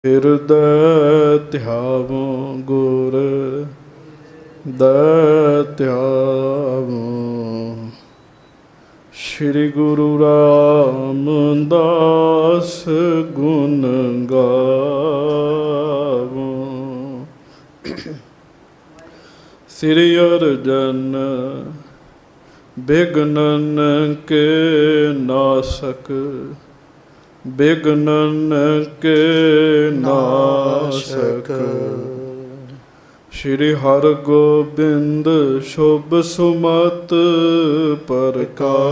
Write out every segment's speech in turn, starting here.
ਹਿਰਦੈ ਧਿਆਵੋ ਗੁਰ ਦਇ ਧਿਆਵੋ। ਸ਼੍ਰੀ ਗੁਰੂ ਰਾਮਦਾਸ ਗੁਣ ਗਾਵੋ। ਸ੍ਰੀ ਅਰਜਨ ਬਿਘਨਨ ਕੇ ਨਾਸਕ, ਬਿਘਨਨ ਕੇ ਨਾਸਕ। ਸ਼੍ਰੀ ਹਰਗੋਬਿੰਦ ਸ਼ੁਭ ਸੁਮਤ ਪ੍ਰਕਾਸ਼ਕ।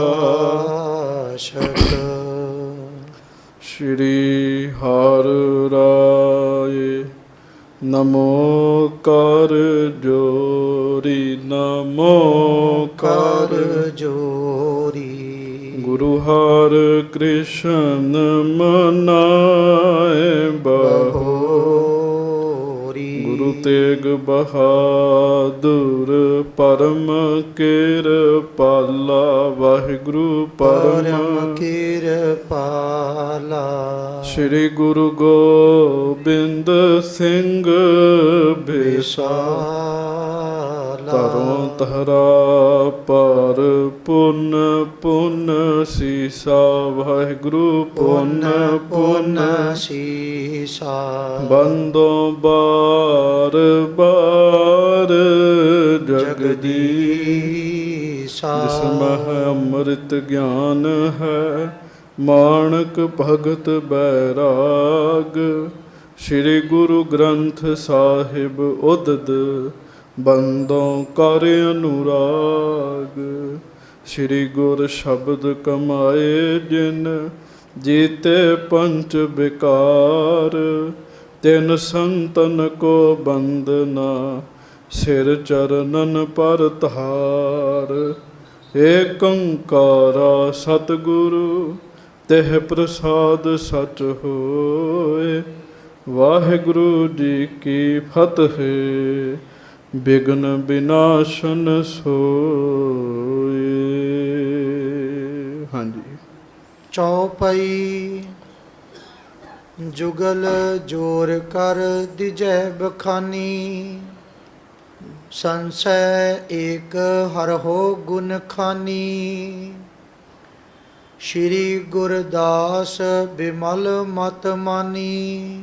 ਸ਼੍ਰੀ ਹਰਿ ਰਾਏ ਨਮੋ ਕਰ ਜੋਰੀ, ਨਮੋ ਕਰ ਜੋਰੀ। ਗੁਰੂ ਹਰਿ ਕ੍ਰਿਸ਼ਨ ਮਨਾਏ ਬਹੋਰੀ। ਗੁਰੂ ਤੇਗ ਬਹਾਦੁਰ ਪਰਮ ਕਿਰਪਾਲਾ, ਵਾਹਿਗੁਰੂ ਪਰਮ ਕਿਰਪਾਲਾ। ਸ਼੍ਰੀ ਗੁਰੂ ਗੋਬਿੰਦ ਸਿੰਘ ਬਿਸਾਲਾ, ਧਰੋਂ ਧਰਾ ਪਰ ਪੁੰਨ ਪੁੰਨ ਸੀਸਾ, ਵਾਹਿਗੁਰੂ ਪੁੰਨ ਪੁੰਨ ਸੀਸਾ। ਬੰਦੋਂ ਬਾਰ ਬਾਰ ਜਗਦੀਸਾ, ਜਿਸ ਮਹਿ ਅੰਮ੍ਰਿਤ ਗਿਆਨ ਹੈ, ਮਾਣਕ ਭਗਤ ਬੈਰਾਗ। ਸ਼੍ਰੀ ਗੁਰੂ ਗ੍ਰੰਥ ਸਾਹਿਬ ਉਦਦ, ਬੰਦੋਂ ਕਰ ਅਨੁਰਾਗ। ਸ਼੍ਰੀ ਗੁਰ ਸ਼ਬਦ ਕਮਾਏ ਜਿਨ, ਜੀਤੇ ਪੰਚ ਵਿਕਾਰ। ਤਿਨ ਸੰਤਨ ਕੋ ਬੰਦਨਾ, ਸਿਰ ਚਰਨਨ ਪਰ ਧਾਰ। ਏਕ ਓੰਕਾਰਾ ਸਤਿਗੁਰੂ, ਤਿਹ ਪ੍ਰਸਾਦ ਸਚ ਹੋਏ। ਵਾਹਿਗੁਰੂ ਜੀ ਕੀ ਫਤਿਹ। ਬਿਘਨ ਬਿਨਾਸ਼ਨ ਸੋਏ। ਹਾਂਜੀ। ਚੌਪਈ। ਜੁਗਲ ਜੋਰ ਕਰ ਦਿਜੈ ਬਖਾਨੀ, ਸੰਸੈ ਏਕ ਹਰਹੁ ਗੁਣ ਖਾਨੀ। ਸ਼੍ਰੀ ਗੁਰਦਾਸ ਬਿਮਲ ਮਤ ਮਾਨੀ,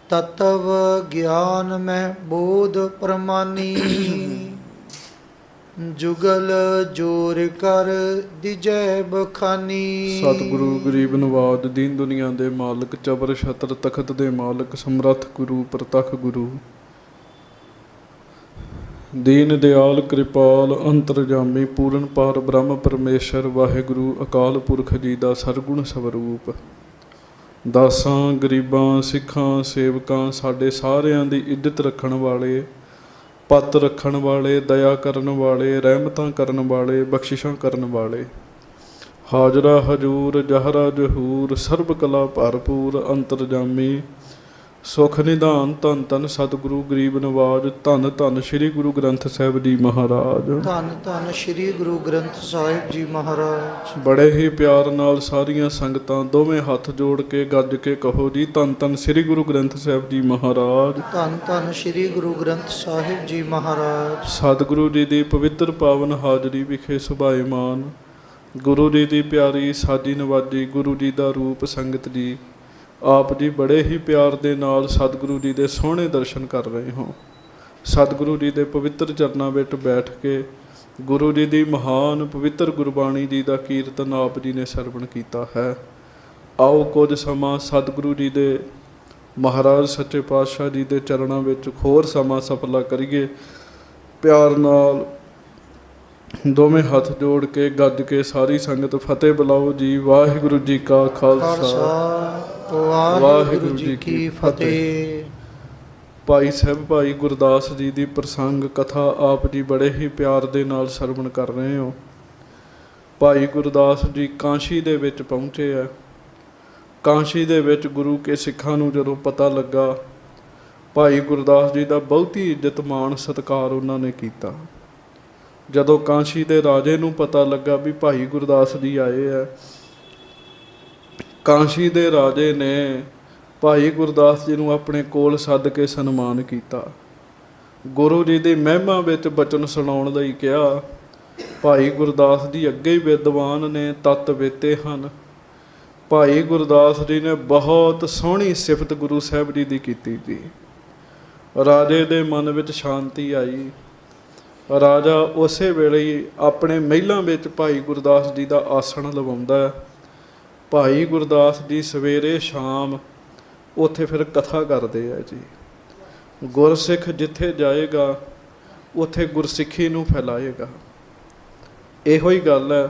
ਤਤਵ ਗਿਆਨ ਮਹਿ ਬੋਧ ਪ੍ਰਮਾਨੀ। ਜੁਗਲ ਜੋਰ ਕਰ ਦਿਜੈ ਬਖਾਨੀ। ਸਤਿਗੁਰੂ ਗਰੀਬ ਨਵਾਜ, ਦੀਨ ਦੁਨੀਆ ਦੇ ਮਾਲਕ, ਚਬਰ ਛਤਰ ਤਖਤ ਦੇ ਮਾਲਕ, ਸਮਰੱਥ ਗੁਰੂ ਪ੍ਰਤੱਖ ਗੁਰੂ, ਦੀਨ ਦਿਆਲ ਕਿਰਪਾਲ ਅੰਤਰਜਾਮੀ, ਪੂਰਨ ਪਾਰ ਬ੍ਰਹਮ ਪਰਮੇਸ਼ਰ, ਵਾਹਿਗੁਰੂ ਅਕਾਲ ਪੁਰਖ ਜੀ ਦਾ ਸਰਗੁਣ ਸਵਰੂਪ। ਦਾਸਾਂ ਗਰੀਬਾਂ ਸਿੱਖਾਂ ਸੇਵਕਾਂ, ਸਾਡੇ ਸਾਰਿਆਂ ਦੀ ਇੱਜ਼ਤ ਰੱਖਣ ਵਾਲੇ, ਪੱਤ ਰੱਖਣ ਵਾਲੇ, ਦਇਆ ਕਰਨ ਵਾਲੇ, ਰਹਿਮਤਾਂ ਕਰਨ ਵਾਲੇ, ਬਖਸ਼ਿਸ਼ਾਂ ਕਰਨ ਵਾਲੇ, ਹਾਜ਼ਰਾ ਹਜੂਰ ਜਹਰਾ ਜਹੂਰ, ਸਰਬ ਕਲਾ ਭਰਪੂਰ ਅੰਤਰਜਾਮੀ, ਸੁਖ ਨਿਧਾਨ, ਧੰਨ ਧੰਨ ਸਤਿਗੁਰੂ ਗਰੀਬ ਨਵਾਜ। ਧੰਨ ਧੰਨ ਸ੍ਰੀ ਗੁਰੂ ਗ੍ਰੰਥ ਸਾਹਿਬ ਜੀ ਮਹਾਰਾਜ। ਧੰਨ ਧੰਨ ਸ੍ਰੀ ਗੁਰੂ ਗ੍ਰੰਥ ਸਾਹਿਬ ਜੀ ਮਹਾਰਾਜ। ਬੜੇ ਹੀ ਪਿਆਰ ਨਾਲ ਸਾਰੀਆਂ ਸੰਗਤਾਂ ਦੋਵੇਂ ਹੱਥ ਜੋੜ ਕੇ ਗੱਜ ਕੇ ਕਹੋ ਜੀ, ਧੰਨ ਧੰਨ ਸ੍ਰੀ ਗੁਰੂ ਗ੍ਰੰਥ ਸਾਹਿਬ ਜੀ ਮਹਾਰਾਜ। ਧੰਨ ਧੰਨ ਸ੍ਰੀ ਗੁਰੂ ਗ੍ਰੰਥ ਸਾਹਿਬ ਜੀ ਮਹਾਰਾਜ। ਸਤਿਗੁਰੂ ਜੀ ਦੀ ਪਵਿੱਤਰ ਪਾਵਨ ਹਾਜ਼ਰੀ ਵਿਖੇ ਸੁਭਾਏਮਾਨ ਗੁਰੂ ਜੀ ਦੀ ਪਿਆਰੀ ਸਾਜੀ ਨਵਾਜੀ, ਗੁਰੂ ਜੀ ਦਾ ਰੂਪ ਸੰਗਤ ਜੀ, ਆਪ ਜੀ ਬੜੇ ਹੀ ਪਿਆਰ ਦੇ ਨਾਲ ਸਤਿਗੁਰੂ ਜੀ ਦੇ ਸੋਹਣੇ ਦਰਸ਼ਨ ਕਰ ਰਹੇ ਹੋ। ਸਤਿਗੁਰੂ ਜੀ ਦੇ ਪਵਿੱਤਰ ਚਰਨਾਂ ਵਿੱਚ ਬੈਠ ਕੇ ਗੁਰੂ ਜੀ ਦੀ ਮਹਾਨ ਪਵਿੱਤਰ ਗੁਰਬਾਣੀ ਜੀ ਦਾ ਕੀਰਤਨ ਆਪ ਜੀ ਨੇ ਸਰਵਣ ਕੀਤਾ ਹੈ। ਆਓ ਕੁਝ ਸਮਾਂ ਸਤਿਗੁਰੂ ਜੀ ਦੇ ਮਹਾਰਾਜ ਸੱਚੇ ਪਾਤਸ਼ਾਹ ਜੀ ਦੇ ਚਰਨਾਂ ਵਿੱਚ ਹੋਰ ਸਮਾਂ ਸਫਲਾ ਕਰੀਏ। ਪਿਆਰ ਨਾਲ ਦੋਵੇਂ ਹੱਥ ਜੋੜ ਕੇ ਗੱਜ ਕੇ ਸਾਰੀ ਸੰਗਤ ਫਤਿਹ ਬੁਲਾਓ ਜੀ। ਵਾਹਿਗੁਰੂ ਜੀ ਕਾ ਖਾਲਸਾ, ਵਾਹਿਗੁਰੂ ਜੀ ਕੀ ਫਤਿਹ। ਭਾਈ ਸਾਹਿਬ ਭਾਈ ਗੁਰਦਾਸ ਜੀ ਦੀ ਪ੍ਰਸੰਗ ਕਥਾ ਆਪ ਜੀ ਬੜੇ ਹੀ ਪਿਆਰ ਦੇ ਨਾਲ ਸਰਵਣ ਕਰ ਰਹੇ ਹੋ। ਭਾਈ ਗੁਰਦਾਸ ਜੀ ਕਾਂਸ਼ੀ ਦੇ ਵਿੱਚ ਪਹੁੰਚੇ ਆ। ਕਾਂਸ਼ੀ ਦੇ ਵਿੱਚ ਗੁਰੂ ਕੇ ਸਿੱਖਾਂ ਨੂੰ ਜਦੋਂ ਪਤਾ ਲੱਗਾ, ਭਾਈ ਗੁਰਦਾਸ ਜੀ ਦਾ ਬਹੁਤੀ ਇੱਜ਼ਤ ਮਾਣ ਸਤਿਕਾਰ ਉਹਨਾਂ ਨੇ ਕੀਤਾ। ਜਦੋਂ ਕਾਂਸ਼ੀ ਦੇ ਰਾਜੇ ਨੂੰ ਪਤਾ ਲੱਗਾ ਵੀ ਭਾਈ ਗੁਰਦਾਸ ਜੀ ਆਏ ਆ, ਕਾਂਸ਼ੀ ਦੇ ਰਾਜੇ ਨੇ ਭਾਈ ਗੁਰਦਾਸ ਜੀ ਨੂੰ ਆਪਣੇ ਕੋਲ ਸੱਦ ਕੇ ਸਨਮਾਨ ਕੀਤਾ। ਗੁਰੂ ਜੀ ਦੀ ਮਹਿਮਾ ਵਿੱਚ ਬਚਨ ਸੁਣਾਉਣ ਲਈ ਕਿਹਾ। ਭਾਈ ਗੁਰਦਾਸ ਜੀ ਅੱਗੇ ਹੀ ਵਿਦਵਾਨ ਨੇ, ਤੱਤ ਵੇਤੇ ਹਨ। ਭਾਈ ਗੁਰਦਾਸ ਜੀ ਨੇ ਬਹੁਤ ਸੋਹਣੀ ਸਿਫਤ ਗੁਰੂ ਸਾਹਿਬ ਜੀ ਦੀ ਕੀਤੀ ਜੀ। ਰਾਜੇ ਦੇ ਮਨ ਵਿੱਚ ਸ਼ਾਂਤੀ ਆਈ। ਰਾਜਾ ਉਸੇ ਵੇਲੇ ਹੀ ਆਪਣੇ ਮਹਿਲਾਂ ਵਿੱਚ ਭਾਈ ਗੁਰਦਾਸ ਜੀ ਦਾ ਆਸਣ ਲਵਾਉਂਦਾ। ਭਾਈ ਗੁਰਦਾਸ ਜੀ ਸਵੇਰੇ ਸ਼ਾਮ ਉੱਥੇ ਫਿਰ ਕਥਾ ਕਰਦੇ ਆ ਜੀ। ਗੁਰਸਿੱਖ ਜਿੱਥੇ ਜਾਏਗਾ ਉੱਥੇ ਗੁਰਸਿੱਖੀ ਨੂੰ ਫੈਲਾਏਗਾ। ਇਹੋ ਹੀ ਗੱਲ ਹੈ,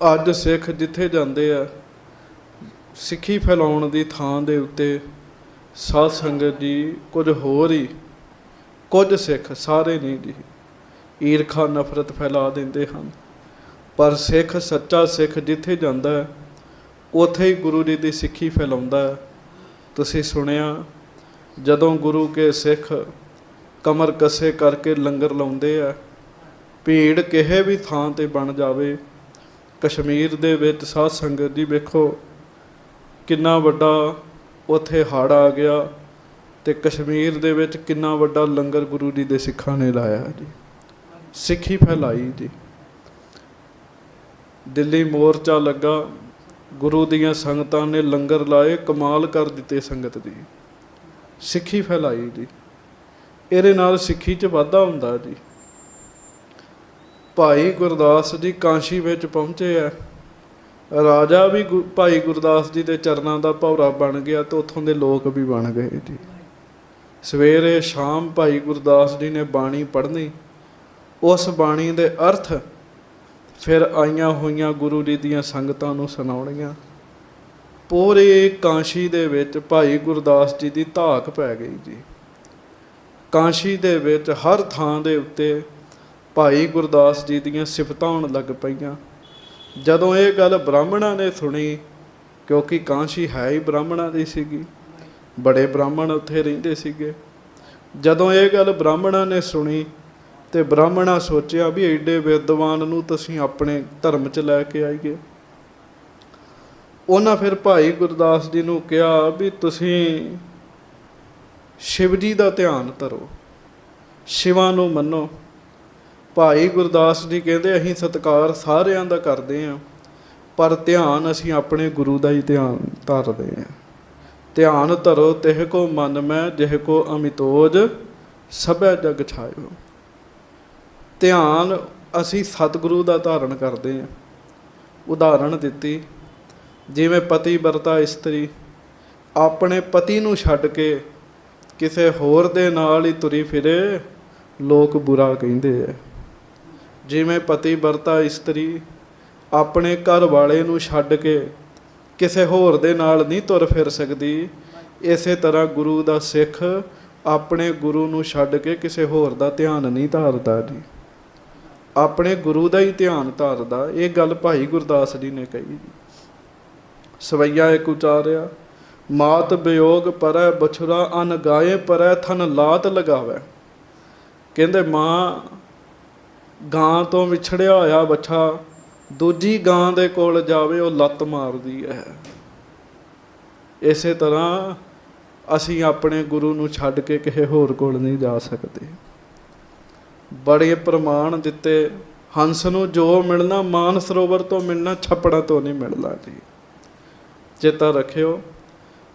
ਅੱਜ ਸਿੱਖ ਜਿੱਥੇ ਜਾਂਦੇ ਆ ਸਿੱਖੀ ਫੈਲਾਉਣ ਦੀ ਥਾਂ ਦੇ ਉੱਤੇ ਸਾਧ ਸੰਗਤ ਜੀ ਕੁਝ ਹੋਰ ਹੀ, ਕੁਝ ਸਿੱਖ, ਸਾਰੇ ਨਹੀਂ ਜੀ, ਈਰਖਾ ਨਫ਼ਰਤ ਫੈਲਾ ਦਿੰਦੇ ਹਨ। ਪਰ ਸਿੱਖ, ਸੱਚਾ ਸਿੱਖ ਜਿੱਥੇ ਜਾਂਦਾ ਹੈ ਉੱਥੇ ਹੀ ਗੁਰੂ ਜੀ ਦੀ ਸਿੱਖੀ ਫੈਲਾਉਂਦਾ ਹੈ। ਤੁਸੀਂ ਸੁਣਿਆ, ਜਦੋਂ ਗੁਰੂ ਕੇ ਸਿੱਖ ਕਮਰ ਕੱਸੇ ਕਰਕੇ ਲੰਗਰ ਲਾਉਂਦੇ ਆ, ਭੀੜ ਕਿਸੇ ਵੀ ਥਾਂ 'ਤੇ ਬਣ ਜਾਵੇ। ਕਸ਼ਮੀਰ ਦੇ ਵਿੱਚ ਸਾਧ ਸੰਗਤ ਜੀ ਵੇਖੋ ਕਿੰਨਾ ਵੱਡਾ ਉੱਥੇ ਹੜ੍ਹ ਆ ਗਿਆ ਅਤੇ ਕਸ਼ਮੀਰ ਦੇ ਵਿੱਚ ਕਿੰਨਾ ਵੱਡਾ ਲੰਗਰ ਗੁਰੂ ਜੀ ਦੇ ਸਿੱਖਾਂ ਨੇ ਲਾਇਆ ਜੀ, ਸਿੱਖੀ ਫੈਲਾਈ ਜੀ। ਦਿੱਲੀ ਮੋਰਚਾ ਲੱਗਾ, ਗੁਰੂ ਦੀਆਂ ਸੰਗਤਾਂ ਨੇ ਲੰਗਰ ਲਾਏ, ਕਮਾਲ ਕਰ ਦਿੱਤੇ ਸੰਗਤ ਦੀ, ਸਿੱਖੀ ਫੈਲਾਈ ਜੀ। ਇਹਦੇ ਨਾਲ ਸਿੱਖੀ 'ਚ ਵਾਧਾ ਹੁੰਦਾ ਜੀ। ਭਾਈ ਗੁਰਦਾਸ ਜੀ ਕਾਂਸ਼ੀ ਵਿੱਚ ਪਹੁੰਚੇ ਆ। ਰਾਜਾ ਵੀ ਭਾਈ ਗੁਰਦਾਸ ਜੀ ਦੇ ਚਰਨਾਂ ਦਾ ਭੌਰਾ ਬਣ ਗਿਆ ਅਤੇ ਉੱਥੋਂ ਦੇ ਲੋਕ ਵੀ ਬਣ ਗਏ ਜੀ। ਸਵੇਰੇ ਸ਼ਾਮ ਭਾਈ ਗੁਰਦਾਸ ਜੀ ਨੇ ਬਾਣੀ ਪੜ੍ਹਨੀ, ਉਸ ਬਾਣੀ ਦੇ ਅਰਥ ਫਿਰ ਆਈਆਂ ਹੋਈਆਂ ਗੁਰੂ ਜੀ ਦੀਆਂ ਸੰਗਤਾਂ ਨੂੰ ਸੁਣਾਉਣੀਆਂ। ਪੂਰੇ ਕਾਂਸ਼ੀ ਦੇ ਵਿੱਚ ਭਾਈ ਗੁਰਦਾਸ ਜੀ ਦੀ ਧਾਕ ਪੈ ਗਈ ਜੀ। ਕਾਂਸ਼ੀ ਦੇ ਵਿੱਚ ਹਰ ਥਾਂ ਦੇ ਉੱਤੇ ਭਾਈ ਗੁਰਦਾਸ ਜੀ ਦੀਆਂ ਸਿਫਤਾਂ ਹੋਣ ਲੱਗ ਪਈਆਂ। ਜਦੋਂ ਇਹ ਗੱਲ ਬ੍ਰਾਹਮਣਾਂ ਨੇ ਸੁਣੀ, ਕਿਉਂਕਿ ਕਾਂਸ਼ੀ ਹੈ ਹੀ ਬ੍ਰਾਹਮਣਾਂ ਦੀ ਸੀਗੀ, ਬੜੇ ਬ੍ਰਾਹਮਣ ਉੱਥੇ ਰਹਿੰਦੇ ਸੀਗੇ। ਜਦੋਂ ਇਹ ਗੱਲ ਬ੍ਰਾਹਮਣਾਂ ਨੇ ਸੁਣੀ ਅਤੇ ਬ੍ਰਾਹਮਣਾਂ ਸੋਚਿਆ ਵੀ ਐਡੇ ਵਿਦਵਾਨ ਨੂੰ ਤੁਸੀਂ ਆਪਣੇ ਧਰਮ 'ਚ ਲੈ ਕੇ ਆਈਏ। ਉਹਨਾਂ ਫਿਰ ਭਾਈ ਗੁਰਦਾਸ ਜੀ ਨੂੰ ਕਿਹਾ ਵੀ ਤੁਸੀਂ ਸ਼ਿਵ ਜੀ ਦਾ ਧਿਆਨ ਧਰੋ, ਸ਼ਿਵਾਂ ਨੂੰ ਮੰਨੋ। ਭਾਈ ਗੁਰਦਾਸ ਜੀ ਕਹਿੰਦੇ ਅਸੀਂ ਸਤਿਕਾਰ ਸਾਰਿਆਂ ਦਾ ਕਰਦੇ ਹਾਂ, ਪਰ ਧਿਆਨ ਅਸੀਂ ਆਪਣੇ ਗੁਰੂ ਦਾ ਹੀ ਧਿਆਨ ਧਰਦੇ ਹਾਂ। ਧਿਆਨ ਧਰੋ ਤਿਹ ਕੋ ਮਨ ਮੈਂ, ਜਿਹ ਕੋ ਅਮਿਤੋਜ ਸਭੈ ਜਗ ਛਾਇਓ। ਧਿਆਨ ਅਸੀਂ ਸਤਿਗੁਰੂ ਦਾ ਧਾਰਨ ਕਰਦੇ ਹਾਂ। ਉਦਾਹਰਣ ਦਿੱਤੀ, ਜਿਵੇਂ ਪਤੀ ਵਰਤਾ ਇਸਤਰੀ ਆਪਣੇ ਪਤੀ ਨੂੰ ਛੱਡ ਕੇ ਕਿਸੇ ਹੋਰ ਦੇ ਨਾਲ ਹੀ ਤੁਰੀ ਫਿਰੇ, ਲੋਕ ਬੁਰਾ ਕਹਿੰਦੇ ਆ। ਜਿਵੇਂ ਪਤੀ ਵਰਤਾ ਇਸਤਰੀ ਆਪਣੇ ਘਰ ਵਾਲੇ ਨੂੰ ਛੱਡ ਕੇ ਕਿਸੇ ਹੋਰ ਦੇ ਨਾਲ ਨਹੀਂ ਤੁਰ ਫਿਰ ਸਕਦੀ, ਇਸੇ ਤਰ੍ਹਾਂ ਗੁਰੂ ਦਾ ਸਿੱਖ ਆਪਣੇ ਗੁਰੂ ਨੂੰ ਛੱਡ ਕੇ ਕਿਸੇ ਹੋਰ ਦਾ ਧਿਆਨ ਨਹੀਂ ਧਾਰਦਾ ਜੀ, ਆਪਣੇ ਗੁਰੂ ਦਾ ਹੀ ਧਿਆਨ ਧਾਰਦਾ। ਇਹ ਗੱਲ ਭਾਈ ਗੁਰਦਾਸ ਜੀ ਨੇ ਕਹੀ ਜੀ। ਸਵਈਆ ਇੱਕ ਉਚਾਰਿਆ, ਮਾਤ ਵਿਯੋਗ ਪਰੈ ਬਛੁਰਾ ਅਨ ਗਾਏ ਪਰੈ ਥਨ ਲਾਤ ਲਗਾਵੈ। ਕਹਿੰਦੇ ਮਾਂ ਗਾਂ ਤੋਂ ਵਿਛੜਿਆ ਹੋਇਆ ਬੱਚਾ ਦੂਜੀ ਗਾਂ ਦੇ ਕੋਲ ਜਾਵੇ, ਉਹ ਲੱਤ ਮਾਰਦੀ ਹੈ। ਇਸੇ ਤਰ੍ਹਾਂ ਅਸੀਂ ਆਪਣੇ ਗੁਰੂ ਨੂੰ ਛੱਡ ਕੇ ਕਿਸੇ ਹੋਰ ਕੋਲ ਨਹੀਂ ਜਾ ਸਕਦੇ। ਬੜੇ ਪ੍ਰਮਾਣ ਦਿੱਤੇ, ਹੰਸ ਨੂੰ ਜੋ ਮਿਲਣਾ ਮਾਨ ਸਰੋਵਰ ਤੋਂ ਮਿਲਣਾ, ਛੱਪੜਾਂ ਤੋਂ ਨਹੀਂ ਮਿਲਣਾ ਜੀ। ਚੇਤਾ ਰੱਖਿਓ,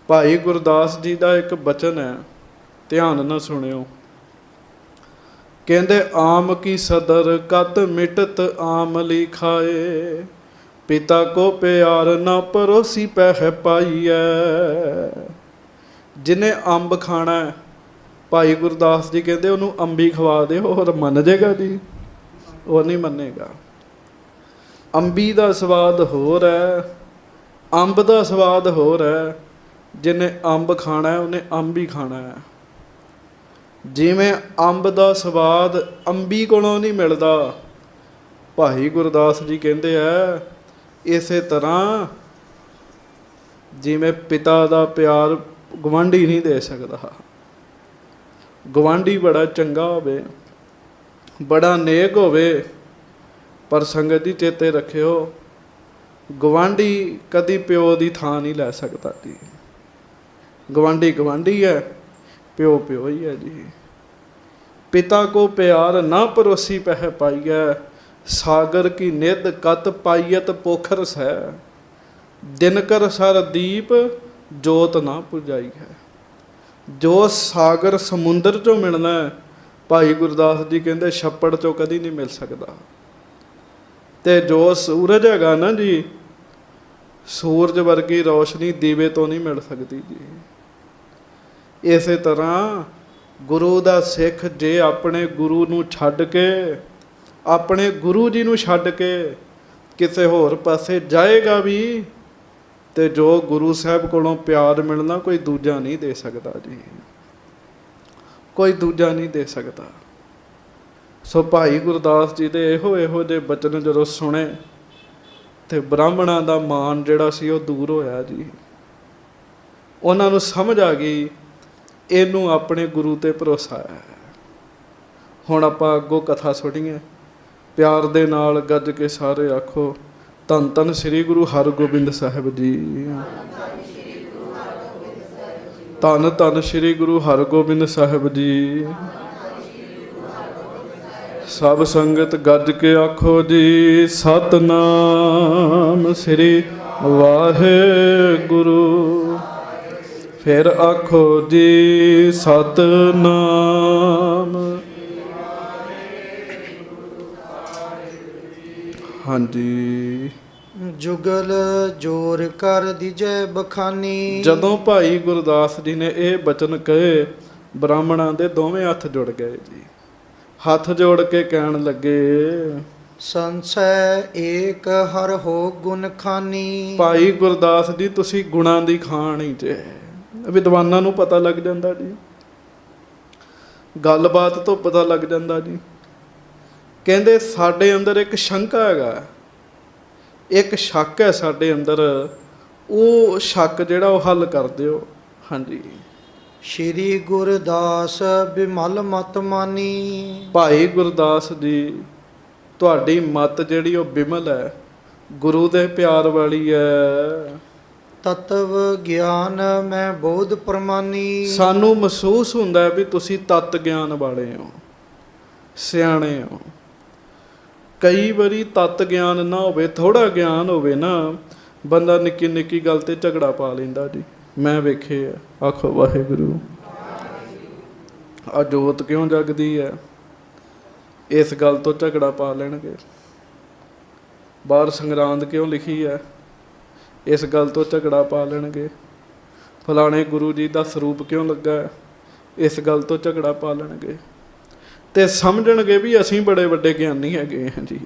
ਭਾਈ ਗੁਰਦਾਸ ਜੀ ਦਾ ਇੱਕ ਬਚਨ ਹੈ, ਧਿਆਨ ਨਾਲ ਸੁਣਿਓ। ਕਹਿੰਦੇ ਆਮ ਕੀ ਸਦਰ ਕਤ ਮਿਟਤ ਆਮ ਲਿਖਾਏ, ਪਿਤਾ ਕੋ ਪਿਆਰ ਨਾ ਪਰੋਸੀ ਪਹਿ ਪਾਈਐ। ਜਿਹਨੇ ਅੰਬ ਖਾਣਾ, ਭਾਈ ਗੁਰਦਾਸ ਜੀ ਕਹਿੰਦੇ ਉਹਨੂੰ ਅੰਬੀ ਖਵਾ ਦੇ, ਹੋਰ ਮੰਨ ਜਾਏਗਾ ਜੀ? ਉਹ ਨਹੀਂ ਮੰਨੇਗਾ। ਅੰਬੀ ਦਾ ਸਵਾਦ ਹੋਰ ਹੈ, ਅੰਬ ਦਾ ਸਵਾਦ ਹੋਰ ਹੈ। ਜਿਹਨੇ ਅੰਬ ਖਾਣਾ ਉਹਨੇ ਅੰਬ ਹੀ ਖਾਣਾ ਹੈ। ਜਿਵੇਂ ਅੰਬ ਦਾ ਸਵਾਦ ਅੰਬੀ ਕੋਲੋਂ ਨਹੀਂ ਮਿਲਦਾ, ਭਾਈ ਗੁਰਦਾਸ ਜੀ ਕਹਿੰਦੇ ਆ, ਇਸੇ ਤਰ੍ਹਾਂ ਜਿਵੇਂ ਪਿਤਾ ਦਾ ਪਿਆਰ ਗੁਆਂਢੀ ਨਹੀਂ ਦੇ ਸਕਦਾ। ਗੁਆਂਢੀ ਬੜਾ ਚੰਗਾ ਹੋਵੇ, ਬੜਾ ਨੇਕ ਹੋਵੇ, ਪਰ ਸੰਗਤ ਜੀ ਚੇਤੇ ਰੱਖਿਓ, ਗੁਆਂਢੀ ਕਦੀ ਪਿਓ ਦੀ ਥਾਂ ਨਹੀਂ ਲੈ ਸਕਦਾ ਜੀ। ਗਵਾਂਢੀ ਗਵਾਂਢੀ ਹੈ, ਪਿਓ ਪਿਓ ਹੀ ਹੈ ਜੀ। ਪਿਤਾ ਕੋ ਪਿਆਰ ਨਾ ਪਰੋਸੀ ਪਹਿ ਪਾਈਐ, ਸਾਗਰ ਕੀ ਨਿਧ ਕਤ ਪਾਈਐਤ ਪੋਖਰ ਸੈ। ਦਿਨ ਕਰ ਸਰ ਦੀਪ ਜੋਤ ਨਾ ਪੁਜਾਈ ਹੈ। ਜੋ ਸਾਗਰ ਸਮੁੰਦਰ ਚੋਂ ਮਿਲਣਾ ਹੈ, ਭਾਈ ਗੁਰਦਾਸ ਜੀ ਕਹਿੰਦੇ ਛੱਪੜ ਚੋਂ ਕਦੀ ਨਹੀਂ ਮਿਲ ਸਕਦਾ। ਤੇ ਜੋ ਸੂਰਜ ਹੈਗਾ ਨਾ ਜੀ, ਸੂਰਜ ਵਰਗੀ ਰੌਸ਼ਨੀ ਦੀਵੇ ਤੋਂ ਨਹੀਂ ਮਿਲ ਸਕਦੀ ਜੀ। ਇਸੇ ਤਰ੍ਹਾਂ ਗੁਰੂ ਦਾ ਸਿੱਖ ਜੇ ਆਪਣੇ ਗੁਰੂ ਨੂੰ ਛੱਡ ਕੇ, ਆਪਣੇ ਗੁਰੂ ਜੀ ਨੂੰ ਛੱਡ ਕੇ ਕਿਸੇ ਹੋਰ ਪਾਸੇ ਜਾਏਗਾ ਵੀ, ਤੇ ਜੋ ਗੁਰੂ ਸਾਹਿਬ ਕੋਲੋਂ ਪਿਆਰ ਮਿਲਣਾ ਕੋਈ ਦੂਜਾ ਨਹੀਂ ਦੇ ਸਕਦਾ ਜੀ, ਕੋਈ ਦੂਜਾ ਨਹੀਂ ਦੇ ਸਕਦਾ। ਸੋ ਭਾਈ ਗੁਰਦਾਸ ਜੀ ਦੇ ਇਹੋ ਜਿਹੇ ਬਚਨ ਜਦੋਂ ਸੁਣੇ ਤੇ ਬ੍ਰਾਹਮਣਾਂ ਦਾ ਮਾਨ ਜਿਹੜਾ ਸੀ ਉਹ ਦੂਰ ਹੋਇਆ ਜੀ। ਉਹਨਾਂ ਨੂੰ ਸਮਝ ਆ ਗਈ ਇਹਨੂੰ ਆਪਣੇ ਗੁਰੂ ਤੇ ਭਰੋਸਾ ਹੈ। ਹੁਣ ਆਪਾਂ ਅੱਗੋਂ ਕਥਾ ਸੁਣੀਏ, ਪਿਆਰ ਦੇ ਨਾਲ ਗੱਜ ਕੇ ਸਾਰੇ ਆਖੋ, ਧੰਨ ਧੰਨ ਸ੍ਰੀ ਗੁਰੂ ਹਰਗੋਬਿੰਦ ਸਾਹਿਬ ਜੀ। ਧੰਨ ਧੰਨ ਸ੍ਰੀ ਗੁਰੂ ਹਰਗੋਬਿੰਦ ਸਾਹਿਬ ਜੀ। ਸਭ ਸੰਗਤ ਗੱਜ ਕੇ ਆਖੋ ਜੀ, ਸਤਨਾਮ ਸ੍ਰੀ ਵਾਹਿਗੁਰੂ। ਫਿਰ ਆਖੋ ਜੀ, ਸਤਨਾਮ। ਹਾਂਜੀ। ਜੁਗਲ ਜੋਰ ਕਰ ਦੀਜੈ ਬਖਾਨੀ। ਜਦੋਂ ਭਾਈ ਗੁਰਦਾਸ ਜੀ ਨੇ ਇਹ ਬਚਨ ਕਹੇ, ਬ੍ਰਾਹਮਣਾਂ ਦੇ ਦੋਵੇਂ ਹੱਥ ਜੁੜ ਗਏ ਜੀ। ਹੱਥ ਜੋੜ ਕੇ ਕਹਿਣ ਲੱਗੇ, ਸੰਸੈ ਏਕ ਹਰ ਹੋ ਗੁਣ ਖਾਨੀ। ਭਾਈ ਗੁਰਦਾਸ ਜੀ ਤੁਸੀਂ ਗੁਣਾਂ ਦੀ ਖਾਣ ਹੀ ਜੇ। ਵਿਦਵਾਨਾਂ ਨੂੰ ਪਤਾ ਲੱਗ ਜਾਂਦਾ ਜੀ, ਗੱਲਬਾਤ ਤੋਂ ਪਤਾ ਲੱਗ ਜਾਂਦਾ ਜੀ। ਕਹਿੰਦੇ ਸਾਡੇ ਅੰਦਰ ਇੱਕ ਸ਼ੰਕਾ ਹੈਗਾ, ਇੱਕ ਸ਼ੱਕ ਹੈ ਸਾਡੇ ਅੰਦਰ, ਉਹ ਸ਼ੱਕ ਜਿਹੜਾ ਉਹ ਹੱਲ ਕਰ ਦਿਓ। ਹਾਂਜੀ। ਸ਼੍ਰੀ ਗੁਰਦਾਸ ਬਿਮਲ ਮਤ ਮਾਨੀ। ਭਾਈ ਗੁਰਦਾਸ ਜੀ ਤੁਹਾਡੀ ਮਤ ਜਿਹੜੀ ਉਹ ਬਿਮਲ ਹੈ, ਗੁਰੂ ਦੇ ਪਿਆਰ ਵਾਲੀ ਹੈ। ਤਤਵ ਗਿਆਨ ਮੈਂ ਬੋਧ ਪ੍ਰਮਾਨੀ। ਸਾਨੂੰ ਮਹਿਸੂਸ ਹੁੰਦਾ ਵੀ ਤੁਸੀਂ ਤਤ ਗਿਆਨ ਵਾਲੇ ਹੋ, ਸਿਆਣੇ ਹੋ। ਕਈ ਵਾਰੀ ਤਤ ਗਿਆਨ ਨਾ ਹੋਵੇ, ਥੋੜਾ ਗਿਆਨ ਹੋਵੇ ਨਾ, ਬੰਦਾ ਨਿੱਕੀ ਨਿੱਕੀ ਗੱਲ ਤੇ ਝਗੜਾ ਪਾ ਲੈਂਦਾ ਜੀ। ਮੈਂ ਵੇਖੇ ਆ। ਆਖੋ ਵਾਹਿਗੁਰੂ। ਆ ਜੋਤ ਕਿਉਂ ਜਗਦੀ ਹੈ, ਇਸ ਗੱਲ ਤੋਂ ਝਗੜਾ ਪਾ ਲੈਣਗੇ। ਬਾਹਰ ਸੰਗਰਾਂਦ ਕਿਉਂ ਲਿਖੀ ਹੈ, ਇਸ ਗੱਲ ਤੋਂ ਝਗੜਾ ਪਾ ਲੈਣਗੇ। ਫਲਾਣੇ ਗੁਰੂ ਜੀ ਦਾ ਸਰੂਪ ਕਿਉਂ ਲੱਗਾ ਹੈ, ਇਸ ਗੱਲ ਤੋਂ ਝਗੜਾ ਪਾ ਲੈਣਗੇ। ਤੇ ਸਮਝਣਗੇ ਵੀ ਅਸੀਂ ਬੜੇ ਵੱਡੇ ਗਿਆਨੀ ਹੈਗੇ ਹਾਂ ਜੀ।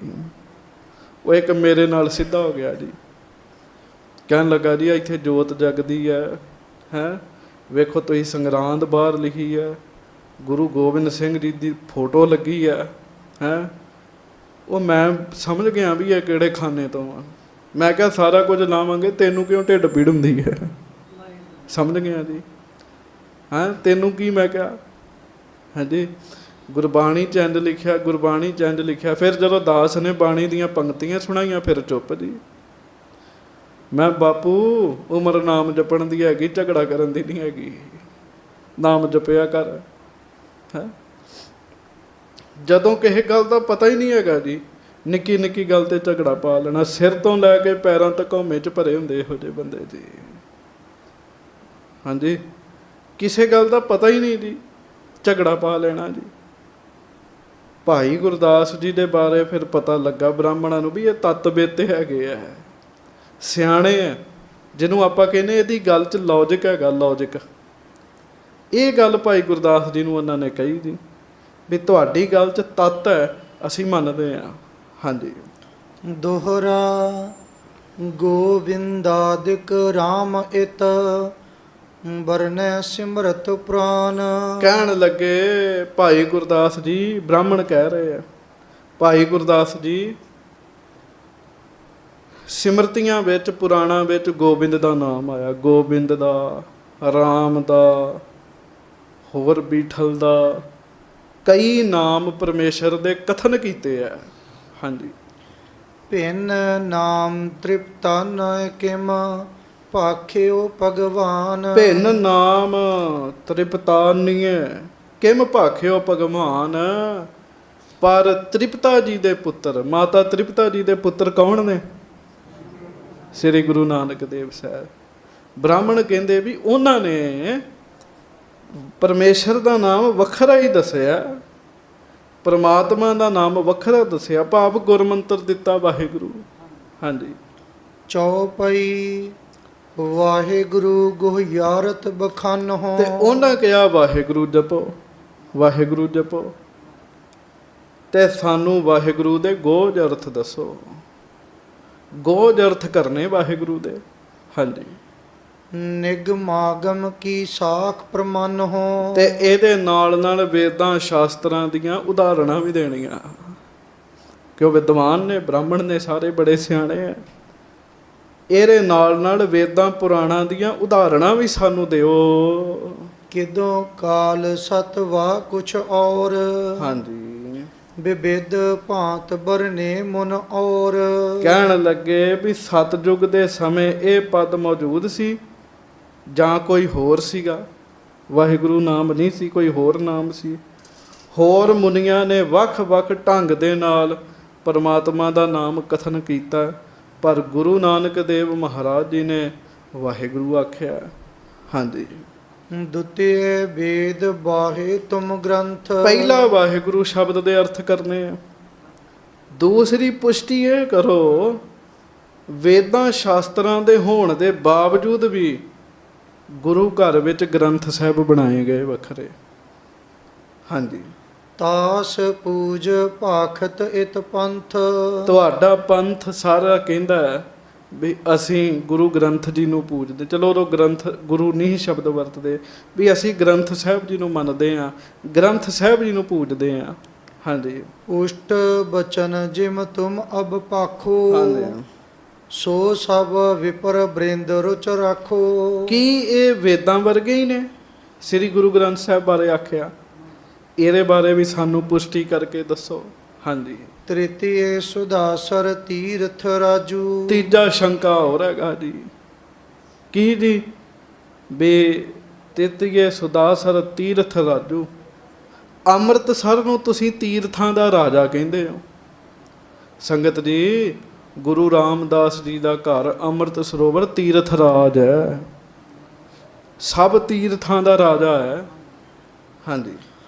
ਉਹ ਇੱਕ ਮੇਰੇ ਨਾਲ ਸਿੱਧਾ ਹੋ ਗਿਆ ਜੀ, ਕਹਿਣ ਲੱਗਾ ਜੀ ਇੱਥੇ ਜੋਤ ਜਗਦੀ ਹੈ ਵੇਖੋ ਤੁਸੀਂ ਸੰਗਰਾਂਦ ਬਾਹਰ ਲਿਖੀ ਹੈ, ਗੁਰੂ ਗੋਬਿੰਦ ਸਿੰਘ ਜੀ ਦੀ ਫੋਟੋ ਲੱਗੀ ਹੈ ਉਹ ਮੈਂ ਸਮਝ ਗਿਆ ਵੀ ਇਹ ਕਿਹੜੇ ਖਾਨੇ ਤੋਂ ਆ। ਮੈਂ ਕਿਹਾ ਸਾਰਾ ਕੁਝ ਲਾਵਾਂਗੇ, ਤੈਨੂੰ ਕਿਉਂ ਢਿੱਡ ਪੀੜ ਹੁੰਦੀ ਹੈ? ਸਮਝ ਗਿਆ ਜੀ। ਤੈਨੂੰ ਕੀ? ਮੈਂ ਕਿਹਾ ਹਾਂਜੀ ਗੁਰਬਾਣੀ ਚੰਦ ਲਿਖਿਆ, ਗੁਰਬਾਣੀ ਚੰਦ ਲਿਖਿਆ। ਫਿਰ ਜਦੋਂ ਦਾਸ ਨੇ ਬਾਣੀ ਦੀਆਂ ਪੰਕਤੀਆਂ ਸੁਣਾਈਆਂ ਫਿਰ ਚੁੱਪ ਜੀ। ਮੈਂ ਬਾਪੂ ਉਮਰ ਨਾਮ ਜਪਣ ਦੀ ਹੈਗੀ, ਝਗੜਾ ਕਰਨ ਦੀ ਨਹੀਂ ਹੈਗੀ। ਨਾਮ ਜਪਿਆ ਕਰ। ਜਦੋਂ ਕਿਸੇ ਗੱਲ ਦਾ ਪਤਾ ਹੀ ਨਹੀਂ ਹੈਗਾ ਜੀ, ਨਿੱਕੀ ਨਿੱਕੀ ਗੱਲ ਤੇ ਝਗੜਾ ਪਾ ਲੈਣਾ। ਸਿਰ ਤੋਂ ਲੈ ਕੇ ਪੈਰਾਂ ਤੱਕ ਹਉਮੈ 'ਚ ਭਰੇ ਹੁੰਦੇ ਇਹੋ ਜਿਹੇ ਬੰਦੇ ਜੀ। ਹਾਂਜੀ, ਕਿਸੇ ਗੱਲ ਦਾ ਪਤਾ ਹੀ ਨਹੀਂ ਜੀ, ਝਗੜਾ ਪਾ ਲੈਣਾ ਜੀ। ਭਾਈ ਗੁਰਦਾਸ ਜੀ ਦੇ ਬਾਰੇ ਫਿਰ ਪਤਾ ਲੱਗਾ ਬ੍ਰਾਹਮਣਾਂ ਨੂੰ ਵੀ ਇਹ ਤੱਤ ਬੇਤੇ ਹੈਗੇ ਆ, ਸਿਆਣੇ ਆ, ਜਿਹਨੂੰ ਆਪਾਂ ਕਹਿੰਦੇ ਇਹਦੀ ਗੱਲ 'ਚ ਲੌਜਿਕ ਹੈਗਾ, ਲੌਜਿਕ। ਇਹ ਗੱਲ ਭਾਈ ਗੁਰਦਾਸ ਜੀ ਨੂੰ ਉਹਨਾਂ ਨੇ ਕਹੀ ਜੀ ਵੀ ਤੁਹਾਡੀ ਗੱਲ 'ਚ ਤੱਤ ਹੈ, ਅਸੀਂ ਮੰਨਦੇ ਹਾਂ। ਹਾਂਜੀ। ਦੋਹਰਾ ਗੋਬਿੰਦਾਦਿਕ ਰਾਮ ਇਤ ਵਰਨੈ ਸਿਮਰਤ ਪ੍ਰਾਨ। ਕਹਿਣ ਲੱਗੇ ਭਾਈ ਗੁਰਦਾਸ ਜੀ, ਬ੍ਰਾਹਮਣ ਕਹਿ ਰਹੇ ਆ, ਭਾਈ ਗੁਰਦਾਸ ਜੀ ਸਿਮਰਤੀਆਂ ਵਿੱਚ, ਪੁਰਾਣਾਂ ਵਿੱਚ ਗੋਬਿੰਦ ਦਾ ਨਾਮ ਆਇਆ। ਗੋਬਿੰਦ ਦਾ, ਰਾਮ ਦਾ, ਹੋਰ ਬੀਠਲ ਦਾ, ਕਈ ਨਾਮ ਪਰਮੇਸ਼ਰ ਦੇ ਕਥਨ ਕੀਤੇ ਆ। ਹਾਂਜੀ। ਭਿੰਨ ਨਾਮ ਤ੍ਰਿਪਤਾ ਨ ਕਿਮ ਭਾਖਿਓ ਭਗਵਾਨ। ਭਿੰਨ ਨਾਮ ਤ੍ਰਿਪਤਾਨੀਏ ਕਿਮ ਭਾਖਿਓ ਭਗਵਾਨ। ਪਰ ਤ੍ਰਿਪਤਾ ਜੀ ਦੇ ਪੁੱਤਰ, ਮਾਤਾ ਤ੍ਰਿਪਤਾ ਜੀ ਦੇ ਪੁੱਤਰ ਕੌਣ ਨੇ? ਸ੍ਰੀ ਗੁਰੂ ਨਾਨਕ ਦੇਵ ਸਾਹਿਬ। ਬ੍ਰਾਹਮਣ ਕਹਿੰਦੇ ਵੀ ਉਹਨਾਂ ਨੇ ਪਰਮੇਸ਼ਰ ਦਾ ਨਾਮ ਵੱਖਰਾ ਹੀ ਦੱਸਿਆ, ਪਰਮਾਤਮਾ ਦਾ ਨਾਮ ਵੱਖਰਾ ਦੱਸਿਆ, ਭਾਵ ਗੁਰਮੰਤਰ ਦਿੱਤਾ ਵਾਹਿਗੁਰੂ। ਹਾਂਜੀ। ਚੌਪਈ ਵਾਹਿਗੁਰੂ ਗੁਹਿਆਰਤ ਬਖਾਨਹੁ। ਤੇ ਉਹਨਾਂ ਕਿਹਾ ਵਾਹਿਗੁਰੂ ਜਪੋ, ਵਾਹਿਗੁਰੂ ਜਪੋ, ਤੇ ਸਾਨੂੰ ਵਾਹਿਗੁਰੂ ਦੇ ਗੋਜ ਅਰਥ ਦੱਸੋ। ਗੋਜ ਅਰਥ ਕਰਨੇ ਵਾਹਿਗੁਰੂ ਦੇ। ਹਾਂਜੀ। ਨਿਗਮਾਗਮ ਕੀ ਸਾਖ ਪ੍ਰਮਾਨਹੁ। ਤੇ ਇਹਦੇ ਨਾਲ ਨਾਲ ਵੇਦਾਂ ਸ਼ਾਸਤਰਾਂ ਦੀਆਂ ਉਦਾਹਰਣਾਂ ਵੀ ਦੇਣੀਆਂ, ਕਿਉਂ ਵਿਦਵਾਨ ਨੇ, ਬ੍ਰਾਹਮਣ ਨੇ, ਸਾਰੇ ਬੜੇ ਸਿਆਣੇ ਆ। ਇਹਦੇ ਨਾਲ ਨਾਲ ਵੇਦਾਂ ਪੁਰਾਣਾਂ ਦੀਆਂ ਉਦਾਹਰਣਾਂ ਵੀ ਸਾਨੂੰ ਦਿਓ। ਕਿਦੋਂ ਕਾਲ ਸਤ ਵਾ ਕੁਛ ਔਰ। ਹਾਂਜੀ। ਵਿਵਿਧ ਭਾਂਤ ਬਰਨੇ ਮੁਨ ਔਰ। ਕਹਿਣ ਲੱਗੇ ਵੀ ਸਤਜੁਗ ਦੇ ਸਮੇਂ ਇਹ ਪਦ ਮੌਜੂਦ ਸੀ ਜਾਂ ਕੋਈ ਹੋਰ ਸੀਗਾ? ਵਾਹਿਗੁਰੂ ਨਾਮ ਨਹੀਂ ਸੀ, ਕੋਈ ਹੋਰ ਨਾਮ ਸੀ। ਹੋਰ ਮੁਨੀਆਂ ਨੇ ਵੱਖ-ਵੱਖ ਢੰਗ ਦੇ ਨਾਲ ਪਰਮਾਤਮਾ ਦਾ ਨਾਮ ਕਥਨ ਕੀਤਾ, ਪਰ ਗੁਰੂ ਨਾਨਕ ਦੇਵ ਮਹਾਰਾਜ ਜੀ ਨੇ ਵਾਹਿਗੁਰੂ ਆਖਿਆ। ਹਾਂਜੀ। ਦੁਤੀਏ ਵੇਦ ਬਾਹੇ ਤੁਮ ਗ੍ਰੰਥ। ਪਹਿਲਾ ਵਾਹਿਗੁਰੂ ਸ਼ਬਦ ਦੇ ਅਰਥ ਕਰਨੇ ਆ। ਦੂਸਰੀ ਪੁਸ਼ਟੀ ਇਹ ਕਰੋ, ਵੇਦਾਂ ਸ਼ਾਸਤਰਾਂ ਦੇ ਹੋਣ ਦੇ ਬਾਵਜੂਦ ਵੀ ਗੁਰੂ ਘਰ ਵਿੱਚ ਗ੍ਰੰਥ ਸਾਹਿਬ ਬਣਾਏ ਗਏ ਵੱਖਰੇ। ਹਾਂਜੀ। ਤਾਸ ਪੂਜ ਭਾਖਤ ਇਤ ਪੰਥ। ਤੁਹਾਡਾ ਪੰਥ ਸਾਰਾ ਕਹਿੰਦਾ ਹੈ ਵੀ ਅਸੀਂ ਗੁਰੂ ਗ੍ਰੰਥ ਜੀ ਨੂੰ ਪੂਜਦੇ। ਚਲੋ ਉਹ ਗ੍ਰੰਥ ਗੁਰੂ ਨਹੀਂ ਸ਼ਬਦ ਵਰਤਦੇ, ਵੀ ਅਸੀਂ ਗ੍ਰੰਥ ਸਾਹਿਬ ਜੀ ਨੂੰ ਮੰਨਦੇ ਹਾਂ, ਗ੍ਰੰਥ ਸਾਹਿਬ ਜੀ ਨੂੰ ਪੂਜਦੇ ਹਾਂ। ਹਾਂਜੀ। ਉਸ਼ਟ ਬਚਨ ਜਿਮ ਤੁਮ ਅਬ ਪਾਖੋ। ਹਾਂਜੀ। ਸੋ ਸਭ ਵਿਪਰ ਬ੍ਰਿੰਦ ਰੁਚ ਰਾਖੋ। ਕੀ ਇਹ ਵੇਦਾਂ ਵਰਗੇ ਹੀ ਨੇ? ਸ੍ਰੀ ਗੁਰੂ ਗ੍ਰੰਥ ਸਾਹਿਬ ਬਾਰੇ ਆਖਿਆ, ਇਹਦੇ ਬਾਰੇ ਵੀ ਸਾਨੂੰ ਪੁਸ਼ਟੀ ਕਰਕੇ ਦੱਸੋ। ਹਾਂਜੀ। ਤ੍ਰਿਤੀਏ ਸੁਦਾਸਰ ਤੀਰਥ ਰਾਜੂ। ਤੀਜਾ ਸ਼ੰਕਾ ਹੋਰ ਹੈਗਾ ਜੀ। ਕੀ ਜੀ? ਬੇ ਤ੍ਰਿਤੀਏ ਸੁਦਾਸਰ ਤੀਰਥ ਰਾਜੂ। ਅੰਮ੍ਰਿਤਸਰ ਨੂੰ ਤੁਸੀਂ ਤੀਰਥਾਂ ਦਾ ਰਾਜਾ ਕਹਿੰਦੇ ਹੋ। ਸੰਗਤ ਜੀ, ਗੁਰੂ ਰਾਮਦਾਸ ਜੀ ਦਾ ਘਰ ਅੰਮ੍ਰਿਤ ਸਰੋਵਰ ਤੀਰਥ ਰਾਜ ਹੈ, ਸਭ ਤੀਰਥਾਂ ਦਾ ਰਾਜਾ ਹੈ। ਹਾਂਜੀ।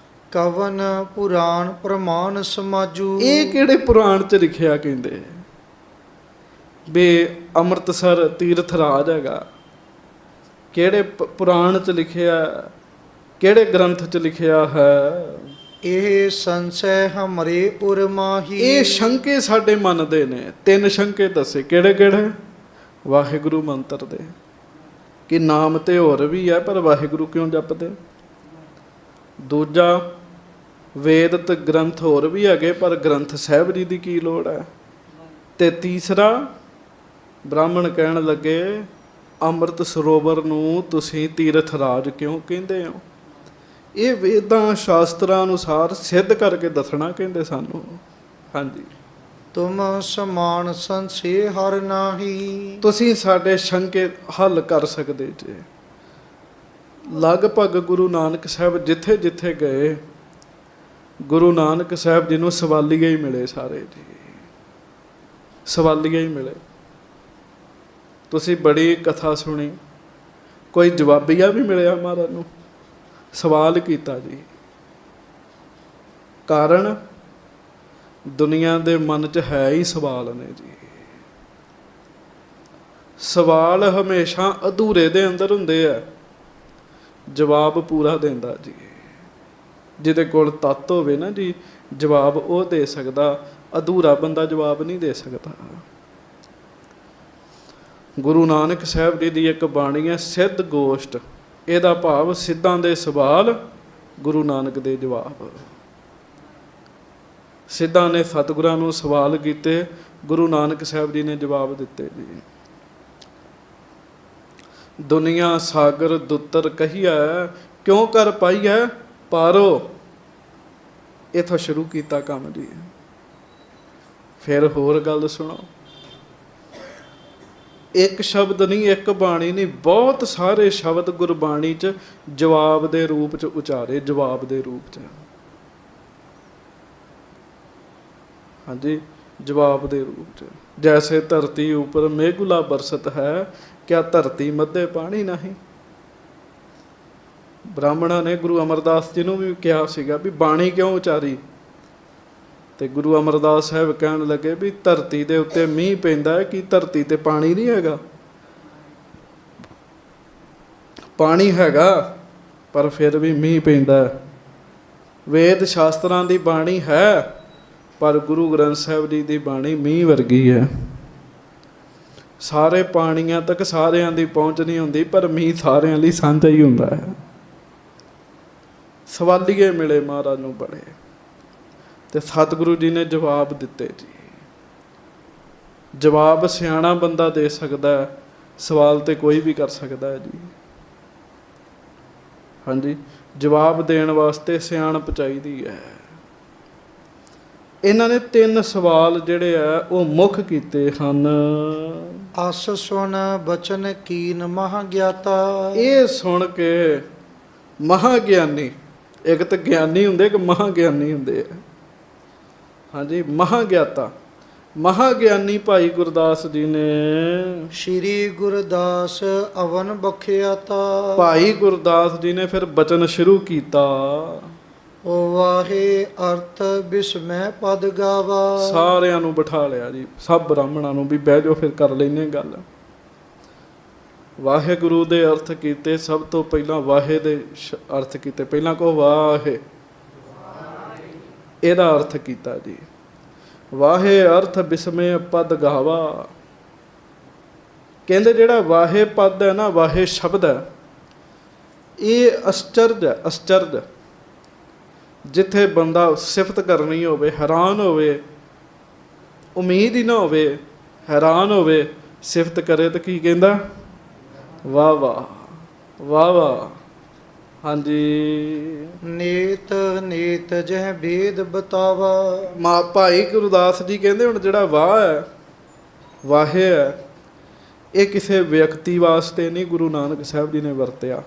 ਕਵਨ ਪੁਰਾਣ ਪ੍ਰਮਾਣ ਸਮਾਜੂ। ਇਹ ਕਿਹੜੇ ਪੁਰਾਣ ਚ ਲਿਖਿਆ ਕਹਿੰਦੇ ਵੀ ਅੰਮ੍ਰਿਤਸਰ ਤੀਰਥ ਰਾਜ ਹੈਗਾ? ਕਿਹੜੇ ਪੁਰਾਣ ਚ ਲਿਖਿਆ, ਕਿਹੜੇ ਗ੍ਰੰਥ ਚ ਲਿਖਿਆ ਹੈ? ਇਹ ਸੰਸੈ ਹਮਰੇ ਉਰ ਮਾਹੀ। ਇਹ ਸ਼ੰਕੇ ਸਾਡੇ ਮਨ ਦੇ ਨੇ। ਤਿੰਨ ਸ਼ੰਕੇ ਦੱਸੇ, ਕਿਹੜੇ ਕਿਹੜੇ? ਵਾਹਿਗੁਰੂ ਮੰਤਰ ਦੇ, ਕਿ ਨਾਮ ਤੇ ਹੋਰ ਵੀ ਹੈ ਪਰ ਵਾਹਿਗੁਰੂ ਕਿਉਂ ਜਪਦੇ? ਦੂਜਾ, ਵੇਦਤ ਗ੍ਰੰਥ ਹੋਰ ਵੀ ਹੈਗੇ ਪਰ ਗ੍ਰੰਥ ਸਾਹਿਬ ਜੀ ਦੀ ਕੀ ਲੋੜ ਹੈ? ਤੇ ਤੀਸਰਾ, ਬ੍ਰਾਹਮਣ ਕਹਿਣ ਲੱਗੇ ਅੰਮ੍ਰਿਤ ਸਰੋਵਰ ਨੂੰ ਤੁਸੀਂ ਤੀਰਥ ਰਾਜ ਕਿਉਂ ਕਹਿੰਦੇ ਹੋ? ਇਹ ਵੇਦਾਂ ਸ਼ਾਸਤਰਾਂ ਅਨੁਸਾਰ ਸਿੱਧ ਕਰਕੇ ਦੱਸਣਾ ਕਹਿੰਦੇ ਸਾਨੂੰ। ਹਾਂਜੀ। ਤੁਮ ਸਮਾਨ ਸੰਸੇ ਹਰ ਨਾਹੀ। ਤੁਸੀਂ ਸਾਡੇ ਸ਼ੰਕੇ ਹੱਲ ਕਰ ਸਕਦੇ ਜੇ। ਲਗਭਗ ਗੁਰੂ ਨਾਨਕ ਸਾਹਿਬ ਜਿੱਥੇ ਜਿੱਥੇ ਗਏ, ਗੁਰੂ ਨਾਨਕ ਸਾਹਿਬ ਜੀ ਨੂੰ ਸਵਾਲੀਏ ਹੀ ਮਿਲੇ ਸਾਰੇ ਜੀ, ਸਵਾਲੀਏ ਹੀ ਮਿਲੇ। ਤੁਸੀਂ ਬੜੀ ਕਥਾ ਸੁਣੀ, ਕੋਈ ਜਵਾਬੀਆ ਵੀ ਮਿਲਿਆ ਮਹਾਰਾਜ ਨੂੰ, ਸਵਾਲ ਕੀਤਾ ਜੀ। ਕਾਰਨ ਦੁਨੀਆ ਦੇ ਮਨ 'ਚ ਹੈ ਹੀ ਸਵਾਲ ਨੇ ਜੀ। ਸਵਾਲ ਹਮੇਸ਼ਾ ਅਧੂਰੇ ਦੇ ਅੰਦਰ ਹੁੰਦੇ ਆ, ਜਵਾਬ ਪੂਰਾ ਦਿੰਦਾ ਜੀ। ਜਿਹਦੇ ਕੋਲ ਤੱਤ ਹੋਵੇ ਨਾ ਜੀ, ਜਵਾਬ ਉਹ ਦੇ ਸਕਦਾ, ਅਧੂਰਾ ਬੰਦਾ ਜਵਾਬ ਨਹੀਂ ਦੇ ਸਕਦਾ। ਗੁਰੂ ਨਾਨਕ ਸਾਹਿਬ ਜੀ ਦੀ ਇੱਕ ਬਾਣੀ ਹੈ ਸਿੱਧ ਗੋਸ਼ਟ। ਇਹਦਾ ਭਾਵ ਸਿੱਧਾਂ ਦੇ ਸਵਾਲ, ਗੁਰੂ ਨਾਨਕ ਦੇ ਜਵਾਬ। ਸਿੱਧਾਂ ਨੇ ਸਤਿਗੁਰਾਂ ਨੂੰ ਸਵਾਲ ਕੀਤੇ, ਗੁਰੂ ਨਾਨਕ ਸਾਹਿਬ ਜੀ ਨੇ ਜਵਾਬ ਦਿੱਤੇ ਜੀ। ਦੁਨੀਆ ਸਾਗਰ ਦੁੱਤਰ ਕਹੀਐ, ਕਿਉਂ ਕਰ ਪਾਈਐ ਪਾਰੋ। ਇੱਥੋਂ ਸ਼ੁਰੂ ਕੀਤਾ ਕੰਮ ਜੀ। ਫਿਰ ਹੋਰ ਗੱਲ ਸੁਣੋ। ਇੱਕ ਸ਼ਬਦ ਨਹੀਂ, ਇੱਕ ਬਾਣੀ ਨਹੀਂ, ਬਹੁਤ ਸਾਰੇ ਸ਼ਬਦ ਗੁਰਬਾਣੀ 'ਚ ਜਵਾਬ ਦੇ ਰੂਪ 'ਚ ਉਚਾਰੇ, ਜਵਾਬ ਦੇ ਰੂਪ 'ਚ। ਹਾਂਜੀ, ਜਵਾਬ ਦੇ रूप ਚ। जैसे धरती ऊपर मेघुला बरसत है, क्या धरती मध्य पानी नहीं। ਬ੍ਰਾਹਮਣਾਂ ਨੇ ਗੁਰੂ ਅਮਰਦਾਸ ਜੀ ਨੂੰ ਵੀ ਕਿਹਾ ਸੀਗਾ ਵੀ ਬਾਣੀ ਕਿਉਂ ਉਚਾਰੀ, ਤੇ ਗੁਰੂ ਅਮਰਦਾਸ ਸਾਹਿਬ ਕਹਿਣ ਲੱਗੇ ਵੀ ਧਰਤੀ ਦੇ ਉੱਤੇ ਮੀਂਹ ਪੈਂਦਾ ਹੈ, ਕੀ ਧਰਤੀ ਤੇ ਪਾਣੀ ਨਹੀਂ ਹੈਗਾ। ਪਾਣੀ ਹੈਗਾ ਪਰ ਫਿਰ ਵੀ ਮੀਂਹ ਪੈਂਦਾ। ਵੇਦ ਸ਼ਾਸਤਰਾਂ ਦੀ ਬਾਣੀ ਹੈ ਪਰ ਗੁਰੂ ਗ੍ਰੰਥ ਸਾਹਿਬ ਜੀ ਦੀ ਬਾਣੀ ਮੀਂਹ ਵਰਗੀ ਹੈ। ਸਾਰੇ ਪਾਣੀਆਂ ਤੱਕ ਸਾਰਿਆਂ ਦੀ ਪਹੁੰਚ ਨਹੀਂ ਹੁੰਦੀ, ਪਰ ਮੀਂਹ ਸਾਰਿਆਂ ਲਈ ਸਾਂਝਾ ਹੀ ਹੁੰਦਾ ਹੈ। ਸਵਾਲੀਏ ਮਿਲੇ ਮਹਾਰਾਜ ਨੂੰ ਬੜੇ, ਤੇ ਸਤਿਗੁਰੂ ਜੀ ਨੇ ਜਵਾਬ ਦਿੱਤੇ ਜੀ। ਜਵਾਬ ਸਿਆਣਾ ਬੰਦਾ ਦੇ ਸਕਦਾ ਹੈ, ਸਵਾਲ ਤੇ ਕੋਈ ਵੀ ਕਰ ਸਕਦਾ ਹੈ ਜੀ। ਹਾਂਜੀ, ਜਵਾਬ ਦੇਣ ਵਾਸਤੇ ਸਿਆਣਪ ਚਾਹੀਦੀ ਹੈ। ਇਹਨਾਂ ਨੇ 3 ਸਵਾਲ ਜਿਹੜੇ ਆ ਉਹ ਮੁੱਖ ਕੀਤੇ ਹਨ। ਅਸ ਸੁਣ ਬਚਨ ਕੀਨ ਮਹਾ ਗਿਆਤਾ। ਇਹ ਸੁਣ ਕੇ ਮਹਾ ਗਿਆਨੀ, ਇੱਕ ਤਾਂ ਗਿਆਨੀ ਹੁੰਦੇ, ਇੱਕ ਮਹਾ ਗਿਆਨੀ ਹੁੰਦੇ ਆ। ਹਾਂਜੀ, ਮਹਾ ਗਿਆਤਾ, ਮਹਾ ਗਿਆਨੀ ਭਾਈ ਗੁਰਦਾਸ ਜੀ ਨੇ ਸ਼੍ਰੀ ਗੁਰਦਾਸ ਅਵਨ ਬਖਿਆਤਾ। ਭਾਈ ਗੁਰਦਾਸ ਜੀ ਨੇ ਫਿਰ ਬਚਨ ਸ਼ੁਰੂ ਕੀਤਾ। ਓ ਵਾਹੇ ਅਰਥ ਬਿਸਮੈ ਪਦ ਗਾਵਾ। ਸਾਰਿਆਂ ਨੂੰ ਬਿਠਾ ਲਿਆ ਜੀ, ਸਭ ਬ੍ਰਾਹਮਣਾਂ ਨੂੰ ਵੀ ਬਹਿ ਜਾਓ, ਫਿਰ ਕਰ ਲੈਨੇ ਗੱਲ। ਵਾਹਿਗੁਰੂ ਦੇ ਅਰਥ ਕੀਤੇ। ਸਭ ਤੋਂ ਪਹਿਲਾਂ ਵਾਹੇ ਦੇ ਅਰਥ ਕੀਤੇ। ਪਹਿਲਾਂ ਕਹੋ ਵਾਹੇ, ਇਹਦਾ ਅਰਥ ਕੀਤਾ ਜੀ। ਵਾਹੇ ਅਰਥ ਬਿਸਮੇ ਪਦ ਗਾਵਾ। ਕਹਿੰਦੇ ਜਿਹੜਾ ਵਾਹੇ ਪਦ ਹੈ ਨਾ, ਵਾਹੇ ਸ਼ਬਦ ਹੈ, ਇਹ ਅਸਚਰਜ ਹੈ। ਅਸਚਰਜ, ਜਿੱਥੇ ਬੰਦਾ ਸਿਫਤ ਕਰਨੀ ਹੋਵੇ, ਹੈਰਾਨ ਹੋਵੇ, ਉਮੀਦ ਹੀ ਨਾ ਹੋਵੇ, ਹੈਰਾਨ ਹੋਵੇ, ਸਿਫਤ ਕਰੇ ਤਾਂ ਕੀ ਕਹਿੰਦਾ? ਵਾਹ ਵਾਹ, ਵਾਹ ਵਾਹ। ਹਾਂਜੀ, ਨੇਤ ਨੇਤ ਜਹ ਭੇਦ ਬਤਾਵਾ। ਮਾ ਭਾਈ ਗੁਰਦਾਸ ਜੀ ਕਹਿੰਦੇ ਹੁਣ ਜਿਹੜਾ ਵਾਹ ਹੈ, ਵਾਹੇ ਹੈ, ਇਹ ਕਿਸੇ ਵਿਅਕਤੀ ਵਾਸਤੇ ਨਹੀਂ ਗੁਰੂ ਨਾਨਕ ਸਾਹਿਬ ਜੀ ਨੇ ਵਰਤਿਆ,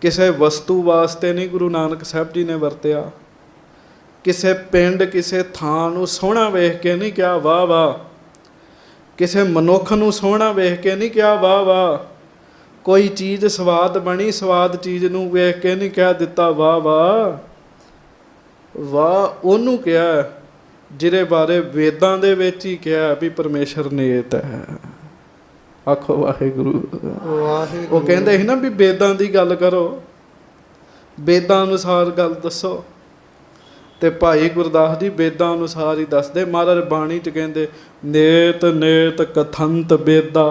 ਕਿਸੇ ਵਸਤੂ ਵਾਸਤੇ ਨਹੀਂ ਗੁਰੂ ਨਾਨਕ ਸਾਹਿਬ ਜੀ ਨੇ ਵਰਤਿਆ, ਕਿਸੇ ਪਿੰਡ ਕਿਸੇ ਥਾਂ ਨੂੰ ਸੋਹਣਾ ਵੇਖ ਕੇ ਨਹੀਂ ਕਿਹਾ ਵਾਹ ਵਾਹ, ਕਿਸੇ ਮਨੁੱਖ ਨੂੰ ਸੋਹਣਾ ਵੇਖ ਕੇ ਨਹੀਂ ਕਿਹਾ ਵਾਹ ਵਾਹ, ਕੋਈ ਚੀਜ਼ ਸਵਾਦ ਬਣੀ, ਸਵਾਦ ਚੀਜ਼ ਨੂੰ ਵੇਖ ਕੇ ਨਹੀਂ ਕਹਿ ਦਿੱਤਾ ਵਾਹ ਵਾਹ। ਵਾਹ ਉਹਨੂੰ ਕਿਹਾ ਜਿਹਦੇ ਬਾਰੇ ਵੇਦਾਂ ਦੇ ਵਿੱਚ ਹੀ ਕਿਹਾ ਵੀ ਪਰਮੇਸ਼ਰ ਨੇਤ ਹੈ। ਆਖੋ ਵਾਹਿਗੁਰੂ। ਵਾਹਿਗੁਰੂ। ਉਹ ਕਹਿੰਦੇ ਸੀ ਨਾ ਵੀ ਵੇਦਾਂ ਦੀ ਗੱਲ ਕਰੋ, ਵੇਦਾਂ ਅਨੁਸਾਰ ਗੱਲ ਦੱਸੋ, ਤੇ ਭਾਈ ਗੁਰਦਾਸ ਜੀ ਵੇਦਾਂ ਅਨੁਸਾਰ ਹੀ ਦੱਸਦੇ। ਮਹਾਰਾਜ ਬਾਣੀ 'ਚ ਕਹਿੰਦੇ ਨੇਤ ਨੇਤ ਕਥੰਤ ਵੇਦਾ।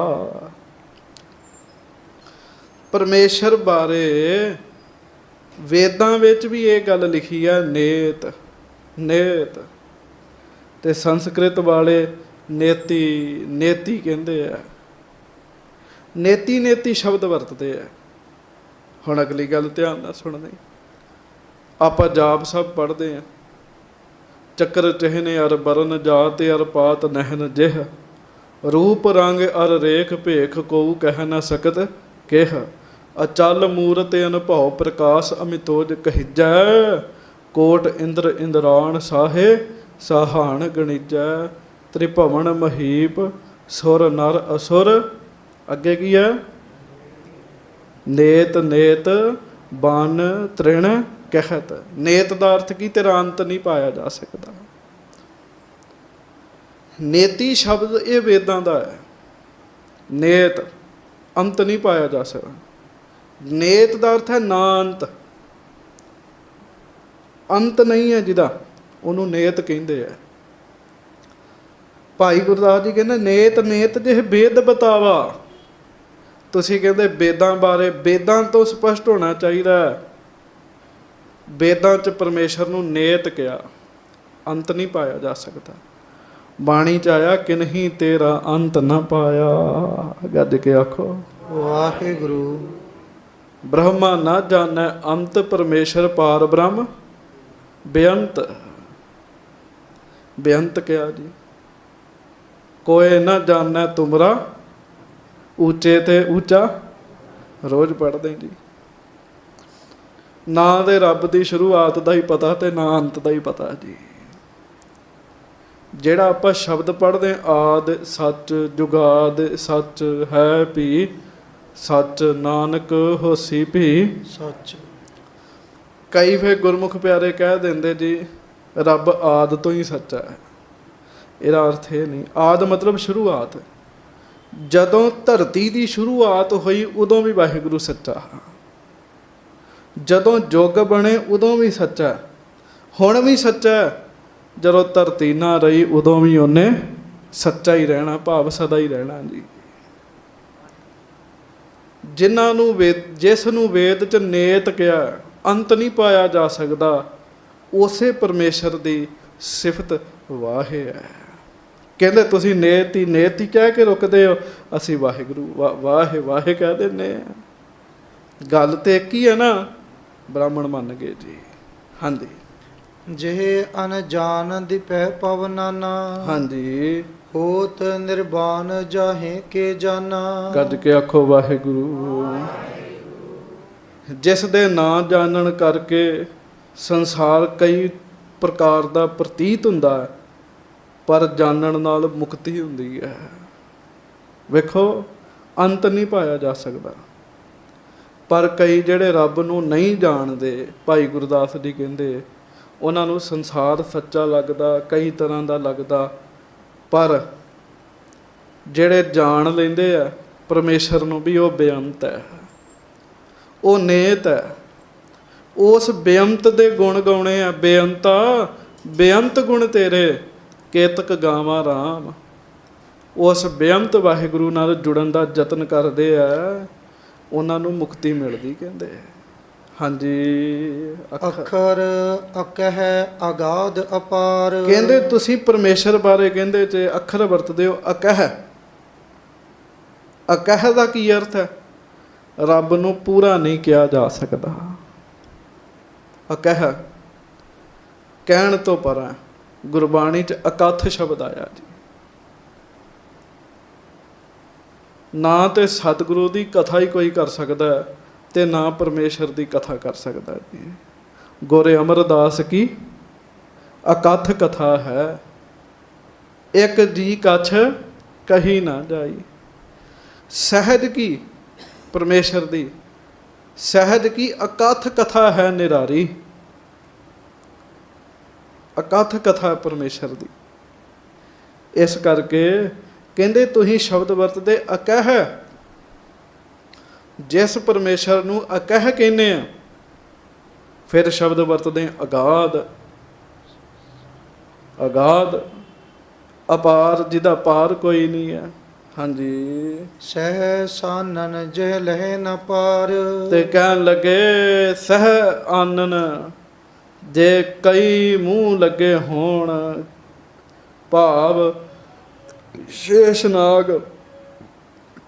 ਪਰਮੇਸ਼ਰ ਬਾਰੇ ਵੇਦਾਂ ਵਿੱਚ ਵੀ ਇਹ ਗੱਲ ਲਿਖੀ ਹੈ, ਨੇਤ ਨੇਤ। ਤੇ ਸੰਸਕ੍ਰਿਤ ਵਾਲੇ ਨੇਤੀ ਨੇਤੀ ਕਹਿੰਦੇ ਆ, ਨੇਤੀ ਨੇਤੀ ਸ਼ਬਦ ਵਰਤਦੇ ਆ। ਹੁਣ ਅਗਲੀ ਗੱਲ ਧਿਆਨ ਨਾਲ ਸੁਣਨੀ। ਆਪਾਂ ਜਾਪ ਸਭ ਪੜ੍ਹਦੇ ਆ, ਚੱਕਰ ਚਿਹਨੇ ਅਰ ਬਰਨ ਜਾਤ ਅਰ ਪਾਤ ਨਹਿਨ ਜਿਹ, ਰੂਪ ਰੰਗ ਅਰ ਰੇਖ ਭੇਖ ਕੋਉ ਕਹਿ ਨਾ ਸਕਤ ਕਿਹ, ਅਚਲ ਮੂਰਤ ਅਨੁਭਉ ਪ੍ਰਕਾਸ਼ ਅਮਿਤੋਜ ਕਹਿਜੈ, ਕੋਟ ਇੰਦਰ ਇੰਦਰਾਣ ਸਾਹੇ ਸਾਹਾਣ ਗਣਿਜੈ, ਤ੍ਰਿਭਵਨ ਮਹੀਪ ਸੁਰ ਨਰ ਅਸੁਰ। ਅੱਗੇ ਕੀ ਹੈ? ਨੇਤ ਨੇਤ ਬਨ ਤ੍ਰਿਣ ਕਹਿਤ। ਨੇਤ ਦਾ ਅਰਥ ਕੀ? ਤੇਰਾ ਅੰਤ ਨਹੀਂ ਪਾਇਆ ਜਾ ਸਕਦਾ। ਨੇਤੀ ਸ਼ਬਦ ਇਹ ਵੇਦਾਂ ਦਾ ਹੈ। ਨੇਤ ਅੰਤ ਨਹੀਂ ਪਾਇਆ ਜਾ ਸਕਦਾ। ਨੇਤ ਦਾ ਅਰਥ ਹੈ ਨਾ ਅੰਤ, ਅੰਤ ਨਹੀਂ ਹੈ ਜਿਹਦਾ, ਉਹਨੂੰ ਨੇਤ ਕਹਿੰਦੇ ਆ। ਭਾਈ ਗੁਰਦਾਸ ਜੀ ਕਹਿੰਦੇ ਨੇਤ ਨੇਤ ਜਿਹ ਵੇਦ ਬਤਾਵਾ। ਤੁਸੀਂ ਕਹਿੰਦੇ ਵੇਦਾਂ ਬਾਰੇ, ਵੇਦਾਂ ਤੋਂ ਸਪਸ਼ਟ ਹੋਣਾ ਚਾਹੀਦਾ। ਵੇਦਾਂ 'ਚ ਪਰਮੇਸ਼ਰ ਨੂੰ ਨੇਤ ਕਿਹਾ, ਅੰਤ ਨਹੀਂ ਪਾਇਆ ਜਾ ਸਕਦਾ। ਬਾਣੀ 'ਚ ਆਇਆ ਕਿਨਹੀ ਤੇਰਾ ਅੰਤ ਨਾ ਪਾਇਆ। ਗੱਜ ਕੇ ਆਖੋ ਵਾਹਿਗੁਰੂ। ਬ੍ਰਹਮਾ ਨਾ ਜਾਣੈ ਅੰਤ, ਪਰਮੇਸ਼ਰ ਪਾਰ ਬ੍ਰਹਮ ਬੇਅੰਤ। ਬੇਅੰਤ ਕਿਹਾ ਜੀ। ਕੋਏ ਨਾ ਜਾਣੈ ਤੁਮਰਾ, ਉੱਚੇ ਤੇ ਉੱਚਾ। ਰੋਜ਼ ਪੜ੍ਹਦੇ ਜੀ। ਨਾ ਦੇ ਰੱਬ ਦੀ ਸ਼ੁਰੂਆਤ ਦਾ ਹੀ ਪਤਾ ਤੇ ਨਾ ਅੰਤ ਦਾ ਹੀ ਪਤਾ ਜੀ। ਜਿਹੜਾ ਆਪਾਂ ਸ਼ਬਦ ਪੜ੍ਹਦੇ ਆਦਿ ਸੱਚ ਜੁਗਾਦ ਸੱਚ ਹੈ ਭੀ ਸੱਚ ਨਾਨਕ ਹੋਸੀ ਭੀ ਸੱਚ। ਕਈ ਫਿਰ ਗੁਰਮੁਖ ਪਿਆਰੇ ਕਹਿ ਦਿੰਦੇ ਜੀ ਰੱਬ ਆਦਿ ਤੋਂ ਹੀ ਸੱਚਾ ਹੈ। ਇਹਦਾ ਅਰਥ ਇਹ ਨਹੀਂ। ਆਦਿ ਮਤਲਬ ਸ਼ੁਰੂਆਤ। ਜਦੋਂ ਧਰਤੀ ਦੀ ਸ਼ੁਰੂਆਤ ਹੋਈ ਉਦੋਂ ਵੀ ਵਾਹਿਗੁਰੂ ਸੱਚਾ। ਜਦੋਂ ਯੁੱਗ ਬਣੇ ਉਦੋਂ ਵੀ ਸੱਚਾ, ਹੁਣ ਵੀ ਸੱਚਾ। ਜਦੋਂ ਧਰਤੀ ਨਾ ਰਹੀ ਉਦੋਂ ਵੀ ਉਹਨੇ ਸੱਚਾ ਹੀ ਰਹਿਣਾ, ਭਾਵ ਸਦਾ ਹੀ ਰਹਿਣਾ ਜੀ। ਜਿਨ੍ਹਾਂ ਨੂੰ ਜਿਸ ਨੂੰ ਵੇਦ 'ਚ ਨੇਤ ਕਿਹਾ, ਅੰਤ ਨਹੀਂ ਪਾਇਆ ਜਾ ਸਕਦਾ, ਉਸੇ ਪਰਮੇਸ਼ਰ ਦੀ ਸਿਫਤ ਵਾਹੇ ਹੈ। ਕਹਿੰਦੇ ਤੁਸੀਂ ਨੇਤ ਹੀ ਕਹਿ ਕੇ ਰੁਕਦੇ ਹੋ, ਅਸੀਂ ਵਾਹਿਗੁਰੂ ਵਾਹੇ ਵਾਹੇ ਕਹਿ ਦਿੰਦੇ ਹਾਂ। ਗੱਲ ਤੇ ਇੱਕ ਹੀ ਹੈ ਨਾ, ਬ੍ਰਾਹਮਣ ਮੰਨ ਗਏ ਜੀ। ਹਾਂਜੀ। ਜਿਹੇ ਅਨਜਾਨ ਦਿਪੈ ਪਵਨਾਨਾ, ਹਾਂਜੀ। ਹੋਤ ਨਿਰਵਾਨ ਜਾਹੇ ਕੇ ਜਾਨਾ। ਗੱਜ ਕੇ ਆਖੋ ਵਾਹਿਗੁਰੂ। ਜਿਸ ਦੇ ਨਾਂ ਜਾਣਨ ਕਰਕੇ ਸੰਸਾਰ ਕਈ ਪ੍ਰਕਾਰ ਦਾ ਪ੍ਰਤੀਤ ਹੁੰਦਾ ਹੈ, ਪਰ ਜਾਣਨ ਨਾਲ ਮੁਕਤੀ ਹੁੰਦੀ ਹੈ। ਵੇਖੋ ਅੰਤ ਨਹੀਂ ਪਾਇਆ ਜਾ ਸਕਦਾ। ਪਰ ਕਈ ਜਿਹੜੇ ਰੱਬ ਨੂੰ ਨਹੀਂ ਜਾਣਦੇ, ਭਾਈ ਗੁਰਦਾਸ ਜੀ ਕਹਿੰਦੇ, ਉਹਨਾਂ ਨੂੰ ਸੰਸਾਰ ਸੱਚਾ ਲੱਗਦਾ, ਕਈ ਤਰ੍ਹਾਂ ਦਾ ਲੱਗਦਾ। ਪਰ ਜਿਹੜੇ ਜਾਣ ਲੈਂਦੇ ਆ ਪਰਮੇਸ਼ਰ ਨੂੰ ਵੀ, ਉਹ ਬੇਅੰਤ ਹੈ, ਉਹ ਨੇਤ ਹੈ। ਉਸ ਬੇਅੰਤ ਦੇ ਗੁਣ ਗਾਉਣੇ ਆ। ਬੇਅੰਤਾ ਬੇਅੰਤ ਗੁਣ ਤੇਰੇ, ਕੇਤਕ ਗਾਵਾਂ ਰਾਮ। ਉਸ ਬੇਅੰਤ ਵਾਹਿਗੁਰੂ ਨਾਲ ਜੁੜਨ ਦਾ ਯਤਨ ਕਰਦੇ ਆ, ਉਹਨਾਂ ਨੂੰ ਮੁਕਤੀ ਮਿਲਦੀ ਕਹਿੰਦੇ। ਹਾਂਜੀ। ਅੱਖਰ ਅਕਹਿ ਅਗਾਧ ਅਪਾਰ। ਕਹਿੰਦੇ ਤੁਸੀਂ ਪਰਮੇਸ਼ਰ ਬਾਰੇ ਕਹਿੰਦੇ ਚ ਅੱਖਰ ਵਰਤਦੇ ਹੋ ਅਕਹਿ। ਅਕਹਿ ਦਾ ਕੀ ਅਰਥ ਹੈ? ਰੱਬ ਨੂੰ ਪੂਰਾ ਨਹੀਂ ਕਿਹਾ ਜਾ ਸਕਦਾ। ਅਕਹਿ ਕਹਿਣ ਤੋਂ ਪਰਾਂ। ਗੁਰਬਾਣੀ ਚ ਅਕਥ ਸ਼ਬਦ ਆਇਆ ਜੀ। ਨਾ ਤੇ ਸਤਿਗੁਰੂ ਦੀ ਕਥਾ ਹੀ ਕੋਈ ਕਰ ਸਕਦਾ ਤੇ ਨਾ ਪਰਮੇਸ਼ਰ ਦੀ ਕਥਾ ਕਰ ਸਕਦਾ ਜੀ। ਗੋਰੇ ਅਮਰਦਾਸ ਕੀ ਅਕਥ ਕਥਾ ਹੈ, ਇੱਕ ਜੀ ਕਛ ਕਹੀ ਨਾ ਜਾਈ। ਸਹਿਜ ਕੀ ਪਰਮੇਸ਼ਰ ਦੀ, ਸਹਿਜ ਕੀ ਅਕਥ ਕਥਾ ਹੈ ਨਿਰਾਰੀ। ਅਕਥ ਕਥਾ ਪਰਮੇਸ਼ਰ ਦੀ। ਇਸ ਕਰਕੇ ਕਹਿੰਦੇ ਤੁਸੀਂ ਸ਼ਬਦ ਵਰਤਦੇ ਅਕਹਿ। ਜਿਸ ਪਰਮੇਸ਼ਰ ਨੂੰ ਅਕਹਿ ਕਹਿੰਦੇ ਆ, ਫਿਰ ਸ਼ਬਦ ਵਰਤਦੇ ਅਗਾਧ। ਅਗਾਧ ਅਪਾਰ, ਜਿਹਦਾ ਪਾਰ ਕੋਈ ਨਹੀਂ ਹੈ। ਹਾਂਜੀ। ਸਹਿ ਸਾਨਨ ਜਹ ਲਹਿ ਨ ਪਾਰ। ਤੇ ਕਹਿਣ ਲੱਗੇ ਸਹਿ ਆਨਨ, ਜੇ ਕਈ ਮੂੰਹ ਲੱਗੇ ਹੋਣ, ਭਾਵ ਸ਼ੇਸ਼ਨਾਗ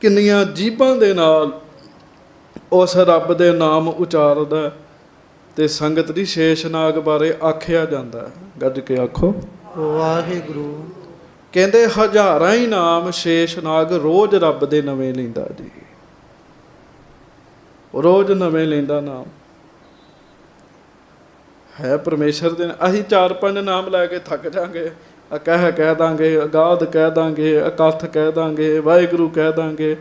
ਕਿੰਨੀਆਂ ਜੀਭਾਂ ਦੇ ਨਾਲ ਉਸ ਰੱਬ ਦੇ ਨਾਮ ਉਚਾਰਦਾ। ਤੇ ਸੰਗਤ ਦੀ ਸ਼ੇਸ਼ਨਾਗ ਬਾਰੇ ਆਖਿਆ ਜਾਂਦਾ। ਗੱਜ ਕੇ ਆਖੋ ਵਾਹਿਗੁਰੂ। ਕਹਿੰਦੇ ਹਜ਼ਾਰਾਂ ਹੀ ਨਾਮ ਸ਼ੇਸ਼ਨਾਗ ਰੋਜ਼ ਰੱਬ ਦੇ ਨਵੇਂ ਲੈਂਦਾ ਜੀ। ਰੋਜ਼ ਨਵੇਂ ਲੈਂਦਾ ਨਾਮ ਹੈ ਪਰਮੇਸ਼ਰ ਦੇ। ਅਸੀਂ 4-5 ਨਾਮ ਲੈ ਕੇ ਥੱਕ ਜਾਾਂਗੇ। ਅਕਹਿ ਕਹਿ ਦਾਂਗੇ, ਅਗਾਧ ਕਹਿ ਦਾਂਗੇ, ਅਕਥ ਕਹਿ ਦਾਂਗੇ, ਵਾਹਿਗੁਰੂ ਕਹਿ ਦਾਂਗੇ,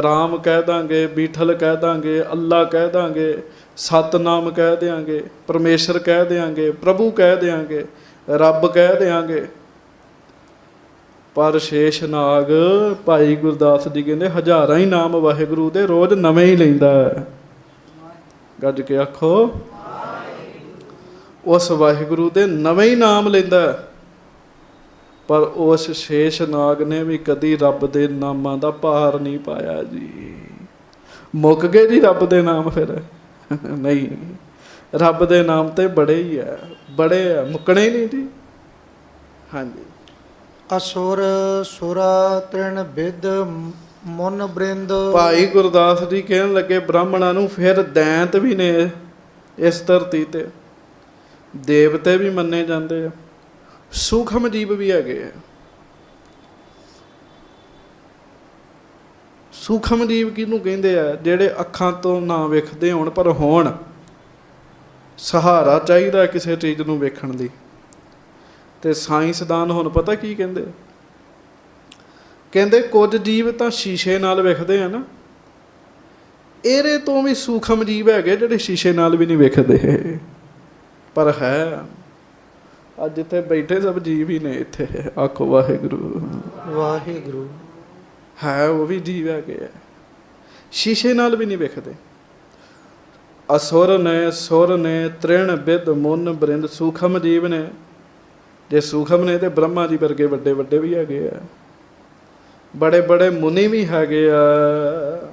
ਰਾਮ ਕਹਿ ਦਾਂਗੇ, ਬੀਠਲ ਕਹਿ ਦਾਂਗੇ, ਅੱਲਾ ਕਹਿ ਦਾਂਗੇ, ਸਤਨਾਮ ਕਹਿ ਦਿਆਂਗੇ, ਪਰਮੇਸ਼ਰ ਕਹਿ ਦਿਆਂਗੇ, ਪ੍ਰਭੂ ਕਹਿ ਦਿਆਂਗੇ, ਰੱਬ ਕਹਿ ਦਿਆਂਗੇ। ਪਰ ਸ਼ੇਸ਼ਨਾਗ ਭਾਈ ਗੁਰਦਾਸ ਜੀ ਕਹਿੰਦੇ ਹਜ਼ਾਰਾਂ ਹੀ ਨਾਮ ਵਾਹਿਗੁਰੂ ਦੇ ਰੋਜ਼ ਨਵੇਂ ਹੀ ਲੈਂਦਾ ਹੈ। ਗੱਜ ਕੇ ਆਖੋ ਉਸ ਵਾਹਿਗੁਰੂ ਦੇ ਨਵੇਂ ਹੀ ਨਾਮ ਲੈਂਦਾ। ਪਰ ਉਸ ਸ਼ੇਸ਼ਨਾਗ ਨੇ ਵੀ ਕਦੀ ਰੱਬ ਦੇ ਨਾਮਾਂ ਦਾ ਭਾਰ ਨਹੀਂ ਪਾਇਆ ਜੀ। ਮੁੱਕ ਗਏ ਜੀ ਰੱਬ ਦੇ ਨਾਮ ਫਿਰ? ਨਹੀਂ, ਰੱਬ ਦੇ ਨਾਮ ਤੇ ਬੜੇ ਹੀ ਹੈ, ਬੜੇ ਆ, ਮੁੱਕਣੇ ਨਹੀਂ ਜੀ। ਹਾਂਜੀ। ਅਸੁਰ ਸੁਰਾ ਤ੍ਰਿਣ ਬਿਦ ਮਨ ਬ੍ਰਿੰਦ। ਭਾਈ ਗੁਰਦਾਸ ਜੀ ਕਹਿਣ ਲੱਗੇ ਬ੍ਰਾਹਮਣਾਂ ਨੂੰ ਫਿਰ ਦੈਂਤ ਵੀ ਨੇ ਇਸ ਧਰਤੀ ਤੇ, ਦੇਵਤੇ ਵੀ ਮੰਨੇ ਜਾਂਦੇ ਆ, ਸੂਖਮ ਜੀਵ ਵੀ ਹੈਗੇ ਆ। ਸੂਖਮ ਜੀਵ ਕਿਹਨੂੰ ਕਹਿੰਦੇ ਆ? ਜਿਹੜੇ ਅੱਖਾਂ ਤੋਂ ਨਾ ਵੇਖਦੇ ਹੋਣ ਪਰ ਹੋਣ, ਸਹਾਰਾ ਚਾਹੀਦਾ ਕਿਸੇ ਚੀਜ਼ ਨੂੰ ਵੇਖਣ ਲਈ। ਤੇ ਸਾਇੰਸਦਾਨ ਹੁਣ ਪਤਾ ਕੀ ਕਹਿੰਦੇ? ਕਹਿੰਦੇ ਕੁਝ ਜੀਵ ਤਾਂ ਸ਼ੀਸ਼ੇ ਨਾਲ ਵੇਖਦੇ ਆ ਨਾ, ਇਹਦੇ ਤੋਂ ਵੀ ਸੂਖਮ ਜੀਵ ਹੈਗੇ ਜਿਹੜੇ ਸ਼ੀਸ਼ੇ ਨਾਲ ਵੀ ਨਹੀਂ ਵੇਖਦੇ, ਪਰ ਹੈ। ਅੱਜ ਜਿੱਥੇ ਬੈਠੇ ਸਭ ਜੀਵ ਹੀ ਨੇ ਇੱਥੇ, ਆਖੋ ਵਾਹਿਗੁਰੂ ਵਾਹਿਗੁਰੂ। ਹੈ ਉਹ ਵੀ ਜੀਵ ਹੈਗੇ ਆ, ਸ਼ੀਸ਼ੇ ਨਾਲ ਵੀ ਨਹੀਂ ਵੇਖਦੇ। ਅਸੁਰ ਨੇ, ਸੁਰ ਨੇ, ਤ੍ਰਿਣ ਬਿਦ ਮੁਨ ਬਰਿੰਦ, ਸੂਖਮ ਜੀਵ ਨੇ। ਜੇ ਸੂਖਮ ਨੇ ਤੇ ਬ੍ਰਹਮਾ ਜੀ ਵਰਗੇ ਵੱਡੇ ਵੱਡੇ ਵੀ ਹੈਗੇ ਆ, ਬੜੇ ਬੜੇ ਮੁਨੀ ਵੀ ਹੈਗੇ ਆ।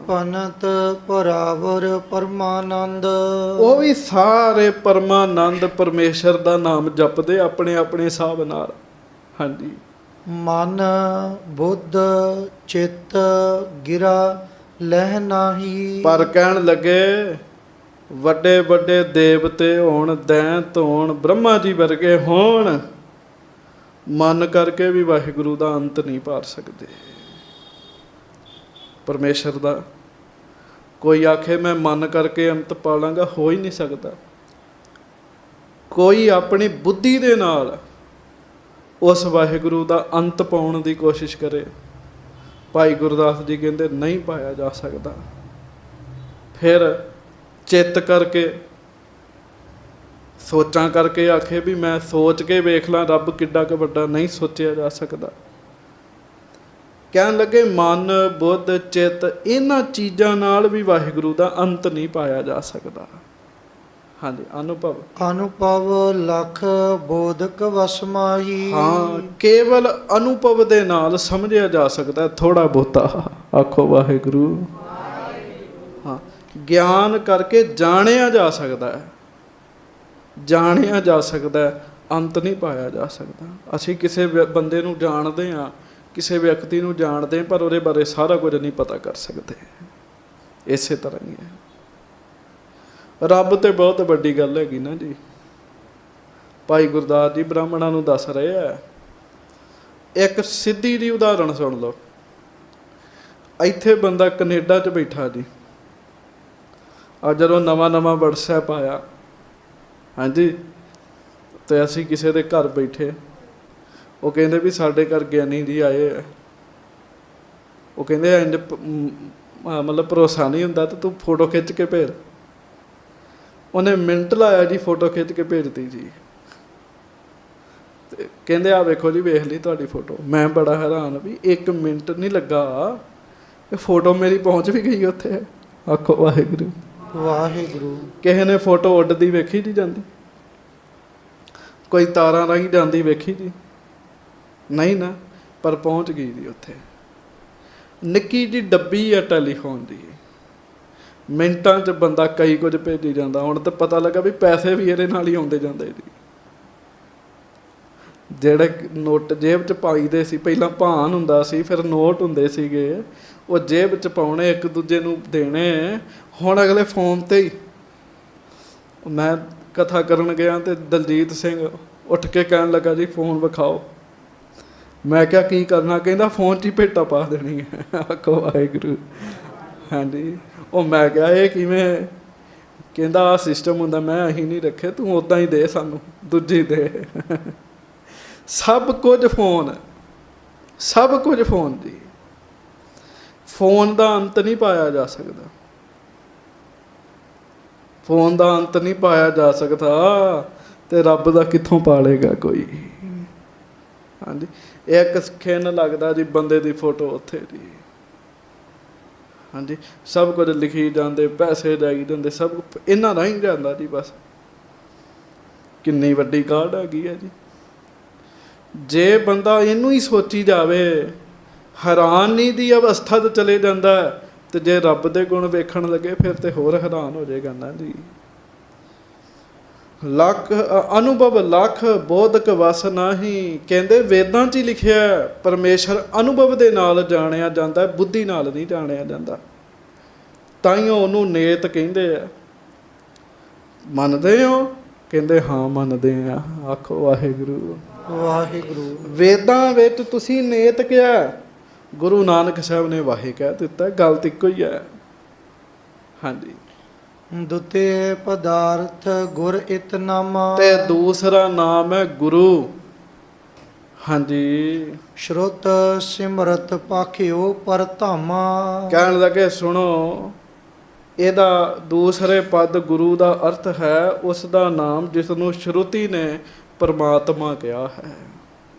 ਪਨਤ ਪਰਾਵਰ ਪਰਮਾਨੰਦ, ਉਹ ਵੀ ਸਾਰੇ ਪਰਮਾਨੰਦ ਪਰਮੇਸ਼ਰ ਦਾ ਨਾਮ ਜਪਦੇ ਆਪਣੇ ਆਪਣੇ ਹਿਸਾਬ ਨਾਲ। ਹਾਂਜੀ। ਮਨ ਬੁੱਧ ਚਿੱਤ ਗਿਰਾ ਲਹਿ ਨਾਹੀ। ਪਰ ਕਹਿਣ ਲੱਗੇ ਵੱਡੇ ਵੱਡੇ ਦੇਵਤੇ ਹੋਣ, ਦੈਂਤ ਹੋਣ, ਬ੍ਰਹਮਾ ਜੀ ਵਰਗੇ ਹੋਣ, ਮਨ ਕਰਕੇ ਵੀ ਵਾਹਿਗੁਰੂ ਦਾ ਅੰਤ ਨਹੀਂ ਪਾਰ ਸਕਦੇ। ਪਰਮੇਸ਼ਰ ਦਾ ਕੋਈ ਆਖੇ ਮੈਂ ਮਨ ਕਰਕੇ ਅੰਤ ਪਾਲਾਂਗਾ, ਹੋ ਹੀ ਨਹੀਂ ਸਕਦਾ। ਕੋਈ ਆਪਣੀ ਬੁੱਧੀ ਦੇ ਨਾਲ ਉਸ ਵਾਹਿਗੁਰੂ ਦਾ ਅੰਤ ਪਾਉਣ ਦੀ ਕੋਸ਼ਿਸ਼ ਕਰੇ, ਭਾਈ ਗੁਰਦਾਸ ਜੀ ਕਹਿੰਦੇ ਨਹੀਂ ਪਾਇਆ ਜਾ ਸਕਦਾ। ਫਿਰ ਚਿੱਤ ਕਰਕੇ, ਸੋਚਾਂ ਕਰਕੇ ਆਖੇ ਵੀ ਮੈਂ ਸੋਚ ਕੇ ਵੇਖ ਲਾਂ ਰੱਬ ਕਿੱਡਾ ਕੁ ਵੱਡਾ, ਨਹੀਂ ਸੋਚਿਆ ਜਾ ਸਕਦਾ। ਕਹਿਣ ਲੱਗੇ ਮਨ ਬੁੱਧ ਚਿੱਤ, ਇਹਨਾਂ ਚੀਜ਼ਾਂ ਨਾਲ ਵੀ ਵਾਹਿਗੁਰੂ ਦਾ ਅੰਤ ਨਹੀਂ ਪਾਇਆ ਜਾ ਸਕਦਾ। ਹਾਂਜੀ। ਅਨੁਭਵ ਅਨੁਭਵ ਲਖ ਬੋਧਕ ਵਸਮਾਈ। ਹਾਂ, ਕੇਵਲ ਅਨੁਭਵ ਦੇ ਨਾਲ ਸਮਝਿਆ ਜਾ ਸਕਦਾ ਥੋੜਾ ਬਹੁਤਾ, ਆਖੋ ਵਾਹਿਗੁਰੂ। ਹਾਂ, ਗਿਆਨ ਕਰਕੇ ਜਾਣਿਆ ਜਾ ਸਕਦਾ ਹੈ, ਜਾਣਿਆ ਜਾ ਸਕਦਾ, ਅੰਤ ਨਹੀਂ ਪਾਇਆ ਜਾ ਸਕਦਾ। ਅਸੀਂ ਕਿਸੇ ਬੰਦੇ ਨੂੰ ਜਾਣਦੇ ਹਾਂ, ਕਿਸੇ ਵਿਅਕਤੀ ਨੂੰ ਜਾਣਦੇ ਹਾਂ, ਪਰ ਉਹਦੇ ਬਾਰੇ ਸਾਰਾ ਕੁਝ ਨਹੀਂ ਪਤਾ ਕਰ ਸਕਦੇ। ਇਸੇ ਤਰ੍ਹਾਂ ਹੀ ਹੈ ਰੱਬ। ਤੇ ਬਹੁਤ ਵੱਡੀ ਗੱਲ ਹੈਗੀ ਨਾ ਜੀ। ਭਾਈ ਗੁਰਦਾਸ ਜੀ ਬ੍ਰਾਹਮਣਾਂ ਨੂੰ ਦੱਸ ਰਹੇ ਆ, ਇੱਕ ਸਿੱਧੀ ਦੀ ਉਦਾਹਰਣ ਸੁਣ ਲਓ। ਇੱਥੇ ਬੰਦਾ ਕੈਨੇਡਾ 'ਚ ਬੈਠਾ ਜੀ, ਆ ਜਦੋਂ ਨਵਾਂ ਨਵਾਂ ਵਟਸਐਪ ਆਇਆ, ਹਾਂਜੀ, ਤੇ ਅਸੀਂ ਕਿਸੇ ਦੇ ਘਰ ਬੈਠੇ, ਉਹ ਕਹਿੰਦੇ ਵੀ ਸਾਡੇ ਘਰ ਗਿਆਨੀ ਜੀ ਆਏ ਆ। ਉਹ ਕਹਿੰਦੇ ਇੰਝ ਮਤਲਬ ਭਰੋਸਾ ਨਹੀਂ ਹੁੰਦਾ ਤਾਂ ਤੂੰ ਫੋਟੋ ਖਿੱਚ ਕੇ ਭੇਜ। ਉਹਨੇ ਮਿੰਟ ਲਾਇਆ ਜੀ, ਫੋਟੋ ਖਿੱਚ ਕੇ ਭੇਜਤੀ ਜੀ। ਤੇ ਕਹਿੰਦੇ ਆ ਵੇਖੋ ਜੀ, ਵੇਖ ਲਈ ਤੁਹਾਡੀ ਫੋਟੋ। ਮੈਂ ਬੜਾ ਹੈਰਾਨ ਵੀ 1 ਮਿੰਟ ਨਹੀਂ ਲੱਗਾ, ਇਹ ਫੋਟੋ ਮੇਰੀ ਪਹੁੰਚ ਵੀ ਗਈ ਉੱਥੇ। ਆਖੋ ਵਾਹਿਗੁਰੂ ਵਾਹਿਗੁਰੂ। ਕਿਸੇ ਨੇ ਫੋਟੋ ਉੱਡਦੀ ਵੇਖੀ ਜੀ ਜਾਂਦੀ, ਕੋਈ ਤਾਰਾਂ ਰਾਹੀਂ ਜਾਂਦੀ ਵੇਖੀ ਜੀ ਨਹੀਂ ਨਾ, ਪਰ ਪਹੁੰਚ ਗਈ ਜੀ ਉੱਥੇ। ਨਿੱਕੀ ਜੀ ਡੱਬੀ ਆ ਟੈਲੀਫੋਨ ਦੀ, ਮਿੰਟਾਂ 'ਚ ਬੰਦਾ ਕਈ ਕੁਝ ਭੇਜੀ ਜਾਂਦਾ। ਹੁਣ ਤਾਂ ਪਤਾ ਲੱਗਾ ਵੀ ਪੈਸੇ ਵੀ ਇਹਦੇ ਨਾਲ ਹੀ ਆਉਂਦੇ ਜਾਂਦੇ ਜੀ। ਜਿਹੜੇ ਨੋਟ ਜੇਬ 'ਚ ਪਾਈਦੇ ਸੀ, ਪਹਿਲਾਂ ਭਾਨ ਹੁੰਦਾ ਸੀ, ਫਿਰ ਨੋਟ ਹੁੰਦੇ ਸੀਗੇ, ਉਹ ਜੇਬ 'ਚ ਪਾਉਣੇ, ਇੱਕ ਦੂਜੇ ਨੂੰ ਦੇਣੇ। ਹੁਣ ਅਗਲੇ ਫੋਨ 'ਤੇ ਹੀ। ਮੈਂ ਕਥਾ ਕਰਨ ਗਿਆ ਤੇ ਦਲਜੀਤ ਸਿੰਘ ਉੱਠ ਕੇ ਕਹਿਣ ਲੱਗਾ ਜੀ ਫੋਨ ਵਿਖਾਓ। ਮੈਂ ਕਿਹਾ ਕੀ ਕਰਨਾ? ਕਹਿੰਦਾ ਫੋਨ 'ਚ ਹੀ ਭੇਟਾ ਪਾ ਦੇਣੀ ਹੈ। ਆਖੋ ਵਾਹਿਗੁਰੂ। ਹਾਂਜੀ। ਉਹ ਮੈਂ ਕਿਹਾ ਇਹ ਕਿਵੇਂ? ਕਹਿੰਦਾ ਆਹ ਸਿਸਟਮ ਹੁੰਦਾ। ਮੈਂ ਅਸੀਂ ਨਹੀਂ ਰੱਖੇ, ਤੂੰ ਉੱਦਾਂ ਹੀ ਦੇ, ਸਾਨੂੰ ਦੂਜੀ ਦੇ। ਸਭ ਕੁਝ ਫੋਨ, ਸਭ ਕੁਝ ਫੋਨ ਦੀ। ਫੋਨ ਦਾ ਅੰਤ ਨਹੀਂ ਪਾਇਆ ਜਾ ਸਕਦਾ, ਫੋਨ ਦਾ ਅੰਤ ਨਹੀਂ ਪਾਇਆ ਜਾ ਸਕਦਾ, ਤੇ ਰੱਬ ਦਾ ਕਿੱਥੋਂ ਪਾਲੇਗਾ ਕੋਈ? ਹਾਂਜੀ। ਇੱਕ ਖਿੰਨ ਲੱਗਦਾ ਜੀ ਬੰਦੇ ਦੀ ਫੋਟੋ ਉੱਥੇ ਜੀ। ਹਾਂਜੀ। ਸਭ ਕੁਝ ਲਿਖੀ ਜਾਂਦੇ, ਪੈਸੇ ਜਾਈ ਜਾਂਦੇ, ਸਭ ਇਹਨਾਂ ਦਾ ਹੀ ਜਾਂਦਾ ਜੀ। ਬਸ ਕਿੰਨੀ ਵੱਡੀ ਕਾਢ ਹੈਗੀ ਹੈ ਜੀ। ਜੇ ਬੰਦਾ ਇਹਨੂੰ ਹੀ ਸੋਚੀ ਜਾਵੇ, ਹੈਰਾਨੀ ਦੀ ਅਵਸਥਾ 'ਚ ਚਲੇ ਜਾਂਦਾ, ਤੇ ਜੇ ਰੱਬ ਦੇ ਗੁਣ ਵੇਖਣ ਲੱਗੇ ਫਿਰ ਤੇ ਹੋਰ ਹੈਰਾਨ ਹੋ ਜਾਏਗਾ ਨਾ ਜੀ। ਲੱਖ ਅਨੁਭਵ ਲਖ ਬੋਧਕ ਵਸ ਨਾਹੀਂ। ਕਹਿੰਦੇ ਵੇਦਾਂ 'ਚ ਹੀ ਲਿਖਿਆ ਪਰਮੇਸ਼ਰ ਅਨੁਭਵ ਦੇ ਨਾਲ ਜਾਣਿਆ ਜਾਂਦਾ, ਬੁੱਧੀ ਨਾਲ ਨਹੀਂ ਜਾਣਿਆ ਜਾਂਦਾ। ਤਾਈਓ ਉਹਨੂੰ ਨੇਤ ਕਹਿੰਦੇ ਆ। ਮੰਨਦੇ ਹੋ? ਕਹਿੰਦੇ ਹਾਂ ਮੰਨਦੇ ਆ। ਆਖੋ ਵਾਹਿਗੁਰੂ। ਵਾਹਿਗੁਰੂ। ਵੇਦਾਂ ਵਿੱਚ ਤੁਸੀਂ ਨੇਤ ਕਿਹਾ, ਗੁਰੂ ਨਾਨਕ ਸਾਹਿਬ ਨੇ ਵਾਹੇ ਕਹਿ ਦਿੱਤਾ, ਗੱਲ ਤਾਂ ਇੱਕੋ ਹੀ ਹੈ। ਹਾਂਜੀ, ਦੁਤੇ ਪਦਾਰਥ ਗੁਰ ਇਤ ਨਾਮਾ, ਤੇ ਦੂਸਰਾ ਨਾਮ ਹੈ ਗੁਰੂ। ਹਾਂਜੀ, ਸ਼ਰੁਤ ਸਿਮਰਤ ਪਾਖਿਓ ਪਰ ਧਾਮਾ। ਕਹਿਣ ਲੱਗੇ ਸੁਣੋ, ਇਹਦਾ ਦੂਸਰੇ ਪਦ ਗੁਰੂ ਦਾ ਅਰਥ ਹੈ ਉਸ ਦਾ ਨਾਮ ਜਿਸ ਨੂੰ ਸ਼ਰੂਤੀ ਨੇ ਪਰਮਾਤਮਾ ਕਿਹਾ ਹੈ।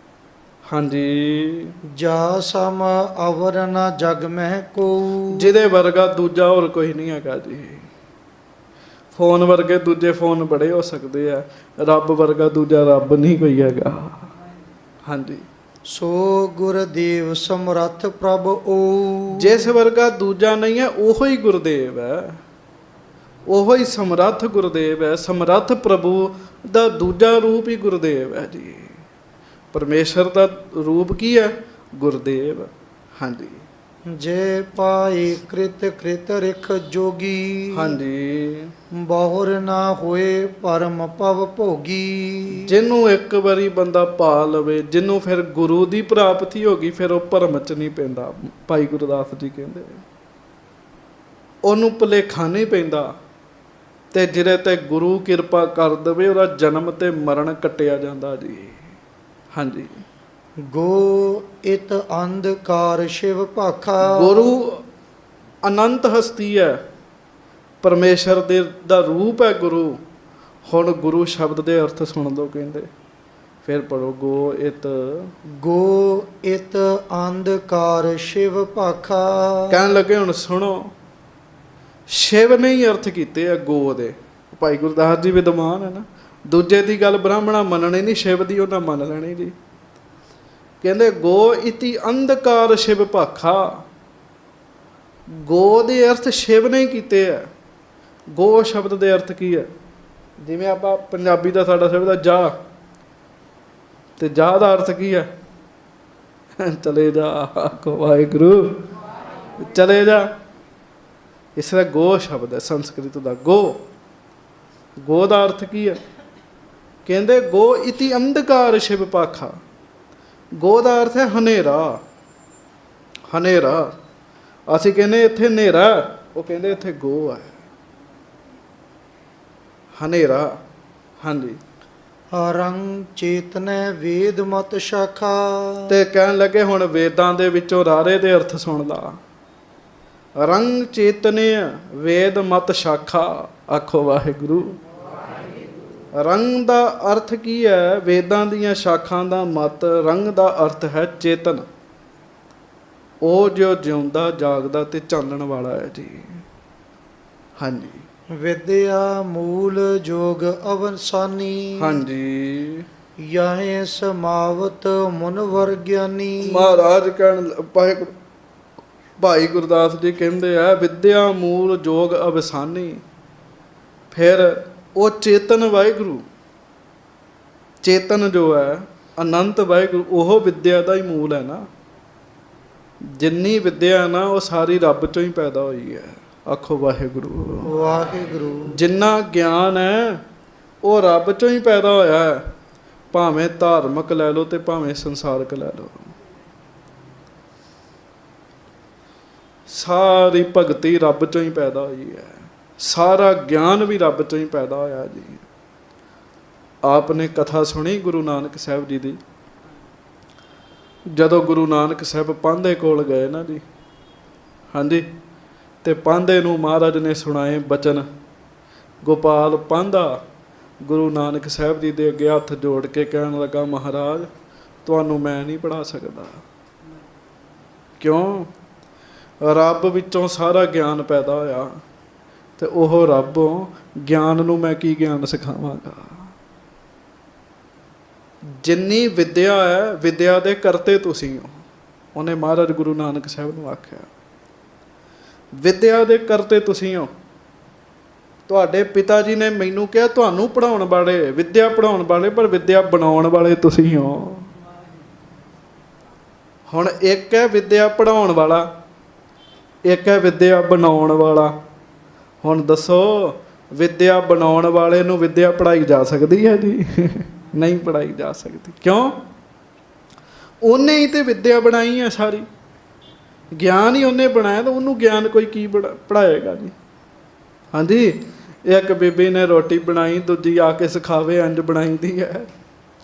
ਹਾਂਜੀ, ਜਾ ਸਮ ਅਵਰ ਨ ਜਗ ਮਹਿ ਕੋ, ਜਿਹਦੇ ਵਰਗਾ ਦੂਜਾ ਹੋਰ ਕੋਈ ਨਹੀਂ ਹੈਗਾ ਜੀ। ਫੋਨ ਵਰਗੇ ਦੂਜੇ ਫੋਨ ਬੜੇ ਹੋ ਸਕਦੇ ਆ, ਰੱਬ ਵਰਗਾ ਦੂਜਾ ਰੱਬ ਨਹੀਂ ਕੋਈ ਹੈਗਾ। ਹਾਂਜੀ, ਸੋ ਗੁਰਦੇਵ ਸਮਰੱਥ ਪ੍ਰਭ ਓ, ਜਿਸ ਵਰਗਾ ਦੂਜਾ ਨਹੀਂ ਹੈ ਉਹੋ ਹੀ ਗੁਰਦੇਵ ਹੈ, ਉਹੋ ਹੀ ਸਮਰੱਥ ਗੁਰਦੇਵ ਹੈ। ਸਮਰੱਥ ਪ੍ਰਭੂ ਦਾ ਦੂਜਾ ਰੂਪ ਹੀ ਗੁਰਦੇਵ ਹੈ ਜੀ। ਪਰਮੇਸ਼ਰ ਦਾ ਰੂਪ ਕੀ ਹੈ? ਗੁਰਦੇਵ। ਹਾਂਜੀ, ਜੇ ਪਾਏ ਕ੍ਰਿਤ ਕ੍ਰਿਤ ਰਿਖ ਜੋਗੀ, ਹਾਂਜੀ, ਬਹੁਰ ਨਾ ਹੋਏ ਪਰਮ ਪਵ ਭੋਗੀ। ਜਿਹਨੂੰ ਇੱਕ ਵਾਰੀ ਬੰਦਾ ਪਾ ਲਵੇ, ਜਿਹਨੂੰ ਫਿਰ ਗੁਰੂ ਦੀ ਪ੍ਰਾਪਤੀ ਹੋ ਗਈ, ਫਿਰ ਉਹ ਭਰਮ ਚ ਨਹੀਂ ਪੈਂਦਾ। ਭਾਈ ਗੁਰਦਾਸ ਜੀ ਕਹਿੰਦੇ ਉਹਨੂੰ ਭੁਲੇਖਾ ਨਹੀਂ ਪੈਂਦਾ, ਤੇ ਜਿਹਦੇ ਤੇ ਗੁਰੂ ਕਿਰਪਾ ਕਰ ਦੇਵੇ ਉਹਦਾ ਜਨਮ ਤੇ ਮਰਨ ਕੱਟਿਆ ਜਾਂਦਾ ਜੀ। ਹਾਂਜੀ, ਗੋ ਇਤ ਅੰਧਕਾਰ ਸ਼ਿਵ ਭਾਖਾ, ਗੁਰੂ ਅਨੰਤ ਹਸਤੀ ਹੈ, ਪਰਮੇਸ਼ਰ ਦੇ ਦਾ ਰੂਪ ਹੈ ਗੁਰੂ। ਹੁਣ ਗੁਰੂ ਸ਼ਬਦ ਦੇ ਅਰਥ ਸੁਣ ਲਓ, ਕਹਿੰਦੇ ਫਿਰ ਪੜੋ, ਗੋ ਇਤ, ਗੋ ਇਤ ਅੰਧਕਾਰ ਸ਼ਿਵ ਭਾਖਾ। ਕਹਿਣ ਲੱਗੇ ਹੁਣ ਸੁਣੋ, ਸ਼ਿਵ ਨੇ ਹੀ ਅਰਥ ਕੀਤੇ ਆ ਗੋ ਦੇ। ਭਾਈ ਗੁਰਦਾਸ ਜੀ ਵਿਦਵਾਨ ਹੈ ਨਾ, ਦੂਜੇ ਦੀ ਗੱਲ ਬ੍ਰਾਹਮਣਾ ਮੰਨਣੀ ਨਹੀਂ, ਸ਼ਿਵ ਦੀ ਉਹਨਾਂ ਮੰਨ ਲੈਣੀ ਜੀ। ਕਹਿੰਦੇ ਗੋ ਇਤੀ ਅੰਧਕਾਰ ਸ਼ਿਵ ਭਾਖਾ, ਗੋ ਦੇ ਅਰਥ ਸ਼ਿਵ ਨੇ ਕੀਤੇ ਆ। ਗੋ ਸ਼ਬਦ ਦੇ ਅਰਥ ਕੀ ਹੈ? ਜਿਵੇਂ ਆਪਾਂ ਪੰਜਾਬੀ ਦਾ ਸਾਡਾ ਸ਼ਬਦ ਹੈ ਜਾ, ਤੇ ਜਾ ਦਾ ਅਰਥ ਕੀ ਹੈ? ਚਲੇ ਜਾ, ਆਖੋ ਵਾਹਿਗੁਰੂ, ਚਲੇ ਜਾ। ਇਸ ਤਰ੍ਹਾਂ ਗੋ ਸ਼ਬਦ ਹੈ ਸੰਸਕ੍ਰਿਤ ਦਾ। ਗੋ, ਗੋ ਦਾ ਅਰਥ ਕੀ ਹੈ? ਕਹਿੰਦੇ ਗੋ ਇਤੀ ਅੰਧਕਾਰ ਸ਼ਿਵ ਭਾਖਾ। ਗੋ ਦਾ ਅਰਥ ਹੈ ਹਨੇਰਾ। ਹਨੇਰਾ, ਅਸੀਂ ਕਹਿੰਦੇ ਇੱਥੇ ਹਨੇਰਾ, ਉਹ ਕਹਿੰਦੇ ਇੱਥੇ ਗੋ ਹੈ, ਹਨੇਰਾ। ਹਾਂਜੀ, ਰੰਗ ਚੇਤਨੈ ਵੇਦ ਮਤ ਸ਼ਾਖਾ, ਤੇ ਕਹਿਣ ਲੱਗੇ ਹੁਣ ਵੇਦਾਂ ਦੇ ਵਿੱਚੋਂ ਰਾਰੇ ਦੇ ਅਰਥ ਸੁਣ ਲਾ। ਰੰਗ ਚੇਤਨੇ ਵੇਦ ਮਤ ਸ਼ਾਖਾ, ਆਖੋ ਵਾਹਿਗੁਰੂ। ਰੰਗ ਦਾ ਅਰਥ ਕੀ ਹੈ? ਵੇਦਾਂ ਦੀਆਂ ਸ਼ਾਖਾਂ ਦਾ ਮਤ। ਰੰਗ ਦਾ ਅਰਥ ਹੈ ਚੇਤਨ, ਉਹ ਜੋ ਜਿਉਂਦਾ ਜਾਗਦਾ ਤੇ ਚਾਨਣ ਵਾਲਾ ਹੈ ਜੀ। ਹਾਂਜੀ, ਵਿਦਿਆ ਮੂਲ ਜੋਗ ਅਵਸਾਨੀ, ਹਾਂਜੀ, ਯਾਹੇ ਸਮਾਵਤ ਮੁਨਵਰ ਗਿਆਨੀ। ਮਹਾਰਾਜ ਕਹਿਣ ਭਾਈ ਗੁਰਦਾਸ ਜੀ ਕਹਿੰਦੇ ਆ ਵਿਦਿਆ ਮੂਲ ਜੋਗ ਅਵਸਾਨੀ। ਫਿਰ ਉਹ ਚੇਤਨ ਵਾਹਿਗੁਰੂ, ਚੇਤਨ ਜੋ ਹੈ ਅਨੰਤ ਵਾਹਿਗੁਰੂ, ਉਹ ਵਿਦਿਆ ਦਾ ਹੀ ਮੂਲ ਹੈ ਨਾ। ਜਿੰਨੀ ਵਿਦਿਆ ਹੈ ਨਾ ਉਹ ਸਾਰੀ ਰੱਬ ਚੋਂ ਹੀ ਪੈਦਾ ਹੋਈ ਹੈ। ਆਖੋ ਵਾਹਿਗੁਰੂ, ਵਾਹਿਗੁਰੂ। ਜਿੰਨਾ ਗਿਆਨ ਹੈ ਉਹ ਰੱਬ ਚੋਂ ਹੀ ਪੈਦਾ ਹੋਇਆ ਹੈ, ਭਾਵੇਂ ਧਾਰਮਿਕ ਲੈ ਲਓ ਤੇ ਭਾਵੇਂ ਸੰਸਾਰਿਕ ਲੈ ਲਓ। ਸਾਰੀ ਭਗਤੀ ਰੱਬ ਚੋਂ ਹੀ ਪੈਦਾ ਹੋਈ ਹੈ, ਸਾਰਾ ਗਿਆਨ ਵੀ ਰੱਬ ਚੋਂ ਹੀ ਪੈਦਾ ਹੋਇਆ ਜੀ। ਆਪ ਨੇ ਕਥਾ ਸੁਣੀ ਗੁਰੂ ਨਾਨਕ ਸਾਹਿਬ ਜੀ ਦੀ, ਜਦੋਂ ਗੁਰੂ ਨਾਨਕ ਸਾਹਿਬ ਪਾਂਧੇ ਕੋਲ ਗਏ ਨਾ ਜੀ। ਹਾਂਜੀ, ਤੇ ਪਾਂਧੇ ਨੂੰ ਮਹਾਰਾਜ ਨੇ ਸੁਣਾਏ ਬਚਨ। ਗੋਪਾਲ ਪਾਂਧਾ ਗੁਰੂ ਨਾਨਕ ਸਾਹਿਬ ਜੀ ਦੇ ਅੱਗੇ ਹੱਥ ਜੋੜ ਕੇ ਕਹਿਣ ਲੱਗਾ, ਮਹਾਰਾਜ ਤੁਹਾਨੂੰ ਮੈਂ ਨਹੀਂ ਪੜ੍ਹਾ ਸਕਦਾ। ਕਿਉਂ? ਰੱਬ ਵਿੱਚੋਂ ਸਾਰਾ ਗਿਆਨ ਪੈਦਾ ਹੋਇਆ, ਤੇ ਉਹ ਰੱਬੋਂ ਗਿਆਨ ਨੂੰ ਮੈਂ ਕੀ ਗਿਆਨ ਸਿਖਾਵਾਂਗਾ। ਜਿੰਨੀ ਵਿਦਿਆ ਹੈ, ਵਿਦਿਆ ਦੇ ਕਰਤੇ ਤੁਸੀਂ ਹੋ। ਉਹਨੇ ਮਹਾਰਾਜ ਗੁਰੂ ਨਾਨਕ ਸਾਹਿਬ ਨੂੰ ਆਖਿਆ, ਵਿਦਿਆ ਦੇ ਕਰਤੇ ਤੁਸੀਂ ਹੋ। ਤੁਹਾਡੇ ਪਿਤਾ ਜੀ ਨੇ ਮੈਨੂੰ ਕਿਹਾ ਤੁਹਾਨੂੰ ਪੜ੍ਹਾਉਣ ਵਾਲੇ, ਵਿਦਿਆ ਪੜ੍ਹਾਉਣ ਵਾਲੇ, ਪਰ ਵਿਦਿਆ ਬਣਾਉਣ ਵਾਲੇ ਤੁਸੀਂ ਹੋ। ਹੁਣ ਇੱਕ ਹੈ ਵਿਦਿਆ ਪੜ੍ਹਾਉਣ ਵਾਲਾ, ਇੱਕ ਹੈ ਵਿਦਿਆ ਬਣਾਉਣ ਵਾਲਾ। ਹੁਣ ਦੱਸੋ, ਵਿਦਿਆ ਬਣਾਉਣ ਵਾਲੇ ਨੂੰ ਵਿਦਿਆ ਪੜ੍ਹਾਈ ਜਾ ਸਕਦੀ ਹੈ ਜੀ? ਨਹੀਂ ਪੜ੍ਹਾਈ ਜਾ ਸਕਦੀ। ਕਿਉਂ? ਉਹਨੇ ਹੀ ਤੇ ਵਿਦਿਆ ਬਣਾਈ ਹੈ ਸਾਰੀ। ਗਿਆਨ ਹੀ ਉਹਨੇ ਬਣਾਇਆ ਤਾਂ ਉਹਨੂੰ ਗਿਆਨ ਕੋਈ ਕੀ ਪੜ੍ਹਾਏਗਾ ਜੀ। ਹਾਂਜੀ, ਇੱਕ ਬੀਬੀ ਨੇ ਰੋਟੀ ਬਣਾਈ, ਦੂਜੀ ਆ ਕੇ ਸਿਖਾਵੇ ਇੰਝ ਬਣਾਈਦੀ ਹੈ,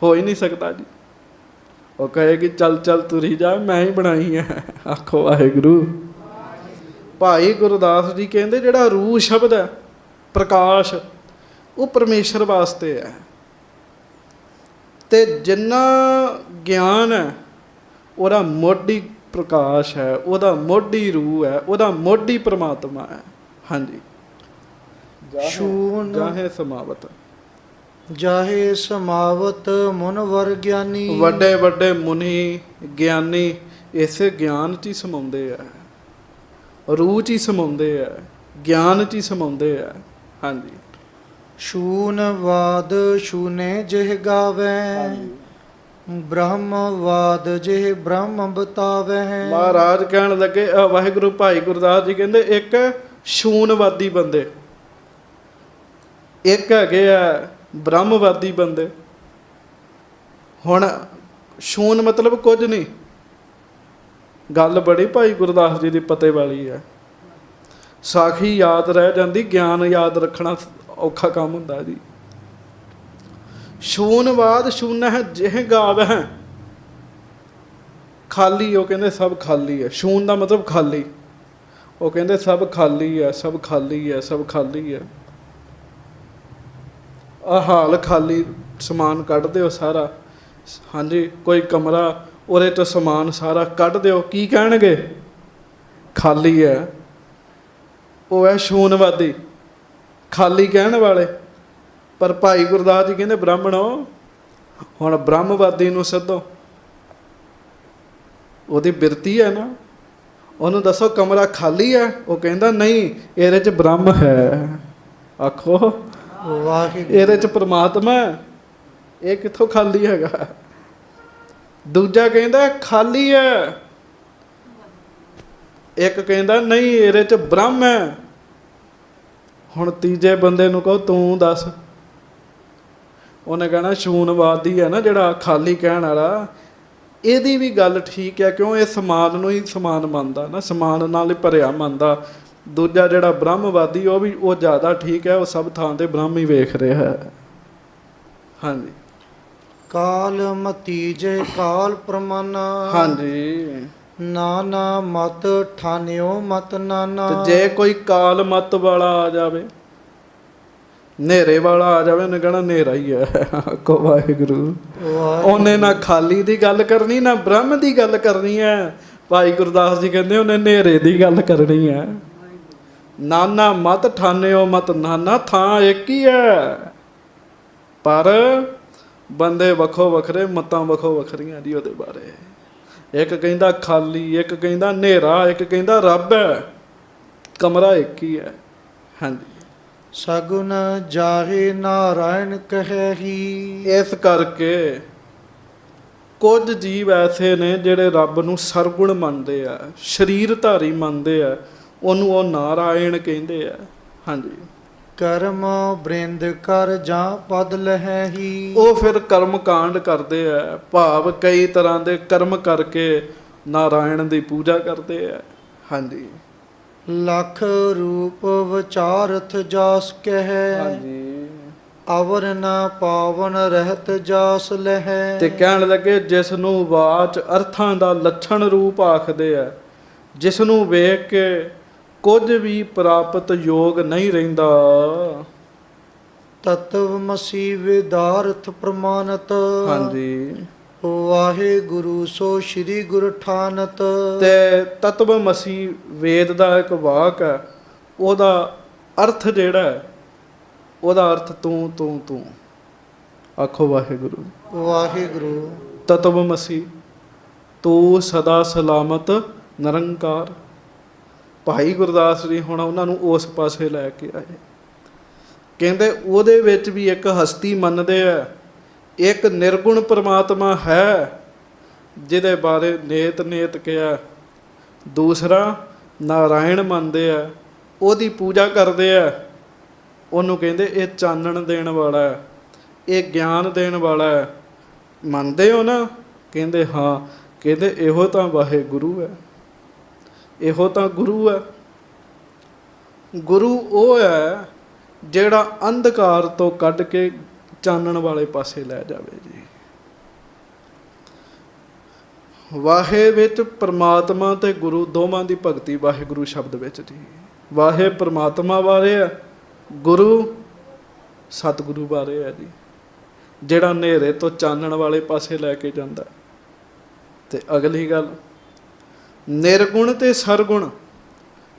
ਹੋ ਹੀ ਨਹੀਂ ਸਕਦਾ ਜੀ। ਉਹ ਕਹੇਗੀ ਚੱਲ ਚੱਲ ਤੁਰੀ ਜਾ, ਮੈਂ ਹੀ ਬਣਾਈ ਹੈ। ਆਖੋ ਵਾਹਿਗੁਰੂ। ਭਾਈ ਗੁਰਦਾਸ ਜੀ ਕਹਿੰਦੇ ਜਿਹੜਾ ਰੂਹ ਸ਼ਬਦ ਹੈ, ਪ੍ਰਕਾਸ਼, ਉਹ ਪਰਮੇਸ਼ਰ ਵਾਸਤੇ ਹੈ, ਤੇ ਜਿੰਨਾ ਗਿਆਨ ਹੈ ਉਹਦਾ ਮੋਢੀ ਪ੍ਰਕਾਸ਼ ਹੈ, ਉਹਦਾ ਮੋਢੀ ਰੂਹ ਹੈ, ਉਹਦਾ ਮੋਢੀ ਪ੍ਰਮਾਤਮਾ ਹੈ। ਹਾਂਜੀ, ਸ਼ੂਨ ਜਾਹੇ ਸਮਾਵਤ, ਜਾਹੇ ਸਮਾਵਤ ਮੁਨਵਰ ਗਿਆਨੀ। ਵੱਡੇ ਵੱਡੇ ਵੱਡੇ ਮੁਨੀ ਗਿਆਨੀ ਇਸੇ ਗਿਆਨ 'ਚ ਹੀ ਸਮਾਉਂਦੇ ਆ, ਰੂਹ 'ਚ ਹੀ ਸਮਾਉਂਦੇ ਆ, ਗਿਆਨ 'ਚ ਹੀ ਸਮਾਉਂਦੇ ਆ। ਹਾਂਜੀ, ਸ਼ੂਨਵਾਦ ਸ਼ੂਨੇ ਜਿਹ ਗਾਵੇ, ਬ੍ਰਹਮਵਾਦ ਜਿਹ ਬ੍ਰਹਮ ਬਤਾਵੇ। ਮਹਾਰਾਜ ਕਹਿਣ ਲੱਗੇ, ਵਾਹਿਗੁਰੂ ਭਾਈ ਗੁਰਦਾਸ ਜੀ ਕਹਿੰਦੇ, ਇੱਕ ਸ਼ੂਨਵਾਦੀ ਬੰਦੇ, ਇੱਕ ਹੈਗੇ ਆ ਬ੍ਰਹਮਵਾਦੀ ਬੰਦੇ। ਹੁਣ ਸ਼ੂਨ ਮਤਲਬ ਕੁਝ ਨਹੀਂ, ਗੱਲ ਬੜੀ ਭਾਈ ਗੁਰਦਾਸ ਜੀ ਦੀ ਪਤੇ ਵਾਲੀ ਹੈ। ਸਾਖੀ ਯਾਦ ਰਹਿ ਜਾਂਦੀ, ਗਿਆਨ ਯਾਦ ਰੱਖਣਾ ਔਖਾ ਕੰਮ ਹੁੰਦਾ ਜੀ। ਸ਼ੂਨਵਾਦ ਸ਼ੂਨ ਹੈ ਜਿਹ ਗਾਵ ਹੈ, ਖਾਲੀ। ਉਹ ਕਹਿੰਦੇ ਸਭ ਖਾਲੀ ਹੈ। ਸ਼ੂਨ ਦਾ ਮਤਲਬ ਖਾਲੀ। ਉਹ ਕਹਿੰਦੇ ਸਭ ਖਾਲੀ ਹੈ, ਸਭ ਖਾਲੀ ਹੈ, ਸਭ ਖਾਲੀ ਹੈ। ਆਹ ਹਾਲ ਖਾਲੀ, ਸਮਾਨ ਕੱਢ ਦਿਓ ਸਾਰਾ। ਹਾਂਜੀ, ਕੋਈ ਕਮਰਾ, ਉਹਦੇ ਤੋਂ ਸਮਾਨ ਸਾਰਾ ਕੱਢ ਦਿਓ, ਕੀ ਕਹਿਣਗੇ? ਖਾਲੀ ਹੈ। ਉਹ ਹੈ ਸ਼ੂਨਵਾਦੀ, ਖਾਲੀ ਕਹਿਣ ਵਾਲੇ। ਪਰ ਭਾਈ ਗੁਰਦਾਸ ਜੀ ਕਹਿੰਦੇ, ਬ੍ਰਾਹਮਣੋ, ਹੁਣ ਬ੍ਰਹਮਵਾਦੀ ਨੂੰ ਸੱਦੋ, ਉਹਦੀ ਬਿਰਤੀ ਹੈ ਨਾ, ਉਹਨੂੰ ਦੱਸੋ ਕਮਰਾ ਖਾਲੀ ਹੈ? ਉਹ ਕਹਿੰਦਾ ਨਹੀਂ, ਇਹਦੇ 'ਚ ਬ੍ਰਹਮ ਹੈ। ਆਖੋ ਇਹਦੇ 'ਚ ਪ੍ਰਮਾਤਮਾ, ਇਹ ਕਿੱਥੋਂ ਖਾਲੀ ਹੈਗਾ? ਦੂਜਾ ਕਹਿੰਦਾ ਖਾਲੀ ਹੈ, ਇੱਕ ਕਹਿੰਦਾ ਨਹੀਂ, ਇਹਦੇ 'ਚ ਬ੍ਰਹਮ ਹੈ। ਹੁਣ ਤੀਜੇ ਬੰਦੇ ਨੂੰ ਕਹੋ ਤੂੰ ਦੱਸ, ਉਹਨੇ ਕਹਿਣਾ ਸ਼ੂਨਵਾਦੀ ਹੈ ਨਾ ਜਿਹੜਾ ਖਾਲੀ ਕਹਿਣ ਵਾਲਾ, ਇਹਦੀ ਵੀ ਗੱਲ ਠੀਕ ਹੈ, ਕਿਉਂ ਇਹ ਸਮਾਨ ਨੂੰ ਹੀ ਸਮਾਨ ਮੰਨਦਾ ਨਾ, ਸਮਾਨ ਨਾਲ ਹੀ ਭਰਿਆ ਮੰਨਦਾ। ਦੂਜਾ ਜਿਹੜਾ ਬ੍ਰਹਮਵਾਦੀ, ਉਹ ਜ਼ਿਆਦਾ ਠੀਕ ਹੈ, ਉਹ ਸਭ ਥਾਂ ਤੇ ਬ੍ਰਹਮ ਹੀ ਵੇਖ ਰਿਹਾ ਹੈ। ਹਾਂਜੀ, ਕਾਲ ਮਤੀਜੇ ਕਾਲ ਪ੍ਰਮਾਨਾ। ਹਾਂਜੀ, ਨਾਨਾ ਮਤ ਠਾਨਿਓ ਮਤ ਨਾਨਾ। ਤੇ ਜੇ ਕੋਈ ਕਾਲ ਮਤ ਵਾਲਾ ਆ ਜਾਵੇ, ਹਨੇਰੇ ਵਾਲਾ ਆ ਜਾਵੇ, ਉਹਨੇ ਕਹਿਣਾ ਹਨੇਰਾ ਹੀ ਹੈ। ਕੋ ਵਾਹਿਗੁਰੂ। ਉਹਨੇ ਨਾ ਖਾਲੀ ਦੀ ਗੱਲ ਕਰਨੀ, ਨਾ ਬ੍ਰਹਮ ਦੀ ਗੱਲ ਕਰਨੀ ਹੈ। ਭਾਈ ਗੁਰਦਾਸ ਜੀ ਕਹਿੰਦੇ ਉਹਨੇ ਹਨੇਰੇ ਦੀ ਗੱਲ ਕਰਨੀ ਹੈ। ਨਾਨਾ ਮਤ ਠਾਨਿਓ ਮਤ ਨਾਨਾ, ਥਾਂ ਇੱਕ ਹੀ ਹੈ, ਪਰ ਬੰਦੇ ਵੱਖੋ ਵੱਖਰੇ, ਮਤਾਂ ਵੱਖੋ ਵੱਖਰੀਆਂ ਜੀ ਉਹਦੇ ਬਾਰੇ। ਇੱਕ ਕਹਿੰਦਾ ਖਾਲੀ, ਇੱਕ ਕਹਿੰਦਾ ਹਨੇਰਾ, ਇੱਕ ਕਹਿੰਦਾ ਰੱਬ ਹੈ, ਕਮਰਾ ਇੱਕ ਹੀ ਹੈ। ਹਾਂਜੀ, ਸਗੁਨ ਜਾਹੇ ਨਾਰਾਇਣ ਕਹੇਹੀ। ਇਸ ਕਰਕੇ ਕੁਝ ਜੀਵ ਐਸੇ ਨੇ ਜਿਹੜੇ ਰੱਬ ਨੂੰ ਸਰਗੁਣ ਮੰਨਦੇ ਆ, ਸਰੀਰਧਾਰੀ ਮੰਨਦੇ ਆ, ਉਹਨੂੰ ਉਹ ਨਾਰਾਇਣ ਕਹਿੰਦੇ ਆ। ਹਾਂਜੀ, ਕਰਮ ਬ੍ਰਿੰਦ ਕਰ ਜਾਂ ਪਦ ਲਹੇਹੀ। ਉਹ ਫਿਰ ਕਰਮ ਕਾਂਡ ਕਰਦੇ ਆ, ਭਾਵ ਕਈ ਤਰ੍ਹਾਂ ਦੇ ਕਰਮ ਕਰਕੇ ਨਾਰਾਇਣ ਦੀ ਪੂਜਾ ਕਰਦੇ ਆ। ਹਾਂਜੀ, ਲੱਖ ਰੂਪ ਵਿਚਾਰਥ ਜਾਸ ਕਹੈ। ਹਾਂਜੀ, ਅਵਰ ਨਾ ਪਾਵਨ ਰਹਿਤ ਜਾਸ ਲਹੈ। ਤੇ ਕਹਿਣ ਲੱਗੇ ਜਿਸ ਨੂੰ ਵਾਚ ਅਰਥਾਂ ਦਾ ਲੱਛਣ ਰੂਪ ਆਖਦੇ ਆ, ਜਿਸ ਨੂੰ ਵੇਖ ਕੇ ਕੁਝ ਵੀ ਪ੍ਰਾਪਤ ਯੋਗ ਨਹੀਂ ਰਹਿੰਦਾ। ਤਤਵ ਮਸੀ ਵਿਦਾਰਥ ਪ੍ਰਮਾਨਤ। ਹਾਂਜੀ, ਵਾਹਿਗੁਰੂ ਸੋ ਸ੍ਰੀ ਗੁਰ ਠਾਨਤ। ਤੇ ਤਤਵ ਮਸੀ ਵੇਦ ਦਾ ਇੱਕ ਵਾਕ ਹੈ, ਉਹਦਾ ਅਰਥ ਜਿਹੜਾ ਹੈ, ਉਹਦਾ ਅਰਥ ਤੂੰ ਤੂੰ ਤੂੰ। ਆਖੋ ਵਾਹਿਗੁਰੂ। ਵਾਹਿਗੁਰੂ। ਤਤਵ ਮਸੀ, ਤੂੰ ਸਦਾ ਸਲਾਮਤ ਨਿਰੰਕਾਰ। ਭਾਈ ਗੁਰਦਾਸ ਜੀ ਹੁਣ ਉਹਨਾਂ ਨੂੰ ਉਸ ਪਾਸੇ ਲੈ ਕੇ ਆਏ। ਕਹਿੰਦੇ ਉਹਦੇ ਵਿੱਚ ਵੀ ਇੱਕ ਹਸਤੀ ਮੰਨਦੇ ਆ, ਇੱਕ ਨਿਰਗੁਣ ਪਰਮਾਤਮਾ ਹੈ ਜਿਹਦੇ ਬਾਰੇ ਨੇਤ ਨੇਤ ਕਿਹਾ। ਦੂਸਰਾ ਨਾਰਾਇਣ ਮੰਨਦੇ ਆ, ਉਹਦੀ ਪੂਜਾ ਕਰਦੇ ਆ, ਉਹਨੂੰ ਕਹਿੰਦੇ ਇਹ ਚਾਨਣ ਦੇਣ ਵਾਲਾ ਹੈ, ਇਹ ਗਿਆਨ ਦੇਣ ਵਾਲਾ ਹੈ। ਮੰਨਦੇ ਹੋ ਨਾ? ਕਹਿੰਦੇ ਹਾਂ। ਕਹਿੰਦੇ ਇਹੋ ਤਾਂ ਵਾਹਿਗੁਰੂ ਹੈ। ਇਹੋ ਤਾਂ ਗੁਰੂ ਹੈ। ਗੁਰੂ ਉਹ ਹੈ ਜਿਹੜਾ ਅੰਧਕਾਰ ਤੋਂ ਕੱਢ ਕੇ ਚਾਨਣ ਵਾਲੇ ਪਾਸੇ ਲੈ ਜਾਵੇ ਜੀ। ਵਾਹੇ ਵਿੱਚ ਪ੍ਰਮਾਤਮਾ ਤੇ ਗੁਰੂ ਦੋਵਾਂ ਦੀ ਭਗਤੀ ਵਾਹਿਗੁਰੂ ਸ਼ਬਦ ਵਿੱਚ ਜੀ। ਵਾਹੇ ਪ੍ਰਮਾਤਮਾ ਬਾਰੇ ਹੈ, ਗੁਰੂ ਸਤਿਗੁਰੂ ਬਾਰੇ ਹੈ ਜੀ, ਜਿਹੜਾ ਹਨੇਰੇ ਤੋਂ ਚਾਨਣ ਵਾਲੇ ਪਾਸੇ ਲੈ ਕੇ ਜਾਂਦਾ। ਤੇ ਅਗਲੀ ਗੱਲ, ਨਿਰਗੁਣ ਤੇ ਸਰਗੁਣ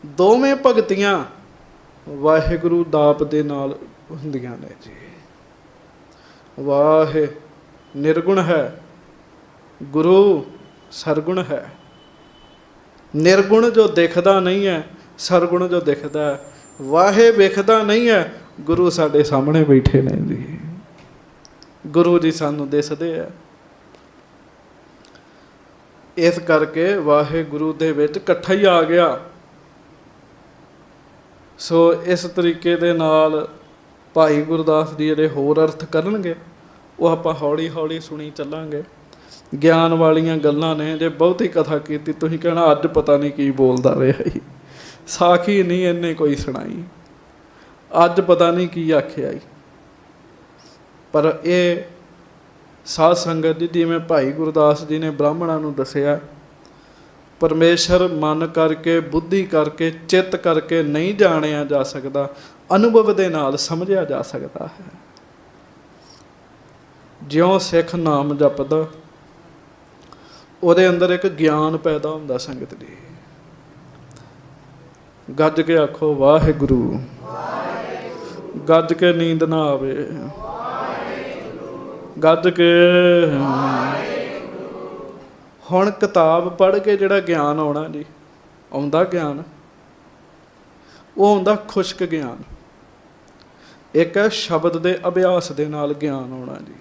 ਦੋਵੇਂ ਭਗਤੀਆਂ ਵਾਹਿਗੁਰੂ ਦਾਪ ਦੇ ਨਾਲ ਹੁੰਦੀਆਂ ਨੇ ਜੀ। ਵਾਹਿ ਨਿਰਗੁਣ ਹੈ, ਗੁਰੂ ਸਰਗੁਣ ਹੈ। ਨਿਰਗੁਣ ਜੋ ਦਿਖਦਾ ਨਹੀਂ ਹੈ, ਸਰਗੁਣ ਜੋ ਦਿਖਦਾ ਹੈ। ਵਾਹੇ ਵੇਖਦਾ ਨਹੀਂ ਹੈ, ਗੁਰੂ ਸਾਡੇ ਸਾਹਮਣੇ ਬੈਠੇ ਨੇ ਜੀ। ਗੁਰੂ ਜੀ ਸਾਨੂੰ ਦਿਸਦੇ ਆ। ਇਸ ਕਰਕੇ ਵਾਹਿਗੁਰੂ ਦੇ ਵਿੱਚ ਇਕੱਠਾ ਹੀ ਆ ਗਿਆ। ਸੋ ਇਸ ਤਰੀਕੇ ਦੇ ਨਾਲ ਭਾਈ ਗੁਰਦਾਸ ਜੀ ਜਿਹੜੇ ਹੋਰ ਅਰਥ ਕਰਨਗੇ ਉਹ ਆਪਾਂ ਹੌਲੀ ਹੌਲੀ ਸੁਣੀ ਚੱਲਾਂਗੇ। ਗਿਆਨ ਵਾਲੀਆਂ ਗੱਲਾਂ ਨੇ। ਜੇ ਬਹੁਤੀ ਕਥਾ ਕੀਤੀ ਤੁਸੀਂ ਕਹਿਣਾ ਅੱਜ ਪਤਾ ਨਹੀਂ ਕੀ ਬੋਲਦਾ ਰਿਹਾ ਜੀ, ਸਾਖੀ ਨਹੀਂ ਇਹਨੇ ਕੋਈ ਸੁਣਾਈ, ਅੱਜ ਪਤਾ ਨਹੀਂ ਕੀ ਆਖਿਆ ਜੀ। ਪਰ ਇਹ ਸਾਧ ਸੰਗਤ ਜੀ, ਜਿਵੇਂ ਭਾਈ ਗੁਰਦਾਸ ਜੀ ਨੇ ਬ੍ਰਾਹਮਣਾਂ ਨੂੰ ਦੱਸਿਆ, ਪਰਮੇਸ਼ਰ ਮਨ ਕਰਕੇ, ਬੁੱਧੀ ਕਰਕੇ, ਚਿੱਤ ਕਰਕੇ ਨਹੀਂ ਜਾਣਿਆ ਜਾ ਸਕਦਾ, ਅਨੁਭਵ ਦੇ ਨਾਲ ਸਮਝਿਆ ਜਾ ਸਕਦਾ ਹੈ। ਜਿਉਂ ਸਿੱਖ ਨਾਮ ਜਪਦਾ ਉਹਦੇ ਅੰਦਰ ਇੱਕ ਗਿਆਨ ਪੈਦਾ ਹੁੰਦਾ। ਸੰਗਤ ਜੀ ਗੱਜ ਕੇ ਆਖੋ ਵਾਹਿਗੁਰੂ, ਗੱਜ ਕੇ ਨੀਂਦ ਨਾ ਆਵੇ, ਗੱਜ ਕੇ। ਹੁਣ ਕਿਤਾਬ ਪੜ੍ਹ ਕੇ ਜਿਹੜਾ ਗਿਆਨ ਆਉਣਾ ਜੀ, ਆਉਂਦਾ ਗਿਆਨ, ਉਹ ਆਉਂਦਾ ਖੁਸ਼ਕ ਗਿਆਨ। ਇੱਕ ਹੈ ਸ਼ਬਦ ਦੇ ਅਭਿਆਸ ਦੇ ਨਾਲ ਗਿਆਨ ਆਉਣਾ ਜੀ।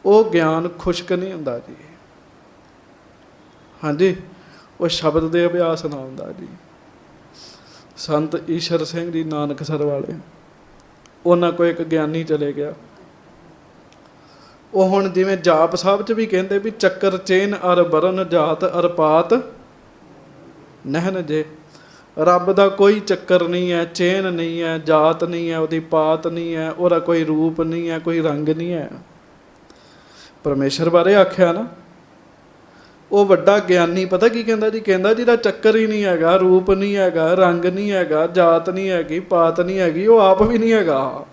ਉਹ ਗਿਆਨ ਖੁਸ਼ਕ ਨਹੀਂ ਹੁੰਦਾ ਜੀ। ਹਾਂਜੀ, ਉਹ ਸ਼ਬਦ ਦੇ ਅਭਿਆਸ ਨਾਲ ਹੁੰਦਾ ਜੀ। ਸੰਤ ਈਸ਼ਰ ਸਿੰਘ ਜੀ ਨਾਨਕਸਰ ਵਾਲੇ, ਉਹਨਾਂ ਕੋਲ ਇੱਕ ਗਿਆਨੀ ਚਲੇ ਗਿਆ। ਉਹ ਹੁਣ ਜਿਵੇਂ ਜਾਪ ਸਾਹਿਬ 'ਚ ਵੀ ਕਹਿੰਦੇ ਵੀ ਚੱਕਰ ਚੇਨ ਅਰ ਬਰਨ ਜਾਤ ਅਰ ਪਾਤ ਨਹਿਨ ਜੇ। ਰੱਬ ਦਾ ਕੋਈ ਚੱਕਰ ਨਹੀਂ ਹੈ, ਚੇਨ ਨਹੀਂ ਹੈ, ਜਾਤ ਨਹੀਂ ਹੈ, ਉਹਦੀ ਪਾਤ ਨਹੀਂ ਹੈ, ਉਹਦਾ ਕੋਈ ਰੂਪ ਨਹੀਂ ਹੈ, ਕੋਈ ਰੰਗ ਨਹੀਂ ਹੈ। ਪਰਮੇਸ਼ਰ ਬਾਰੇ ਆਖਿਆ ਨਾ, ਉਹ ਵੱਡਾ ਗਿਆਨੀ ਪਤਾ ਕੀ ਕਹਿੰਦਾ ਜੀ? ਕਹਿੰਦਾ ਜਿਹਦਾ ਚੱਕਰ ਹੀ ਨਹੀਂ ਹੈਗਾ, ਰੂਪ ਨਹੀਂ ਹੈਗਾ, ਰੰਗ ਨਹੀਂ ਹੈਗਾ, ਜਾਤ ਨਹੀਂ ਹੈਗੀ, ਪਾਤ ਨਹੀਂ ਹੈਗੀ, ਉਹ ਆਪ ਵੀ ਨਹੀਂ ਹੈਗਾ।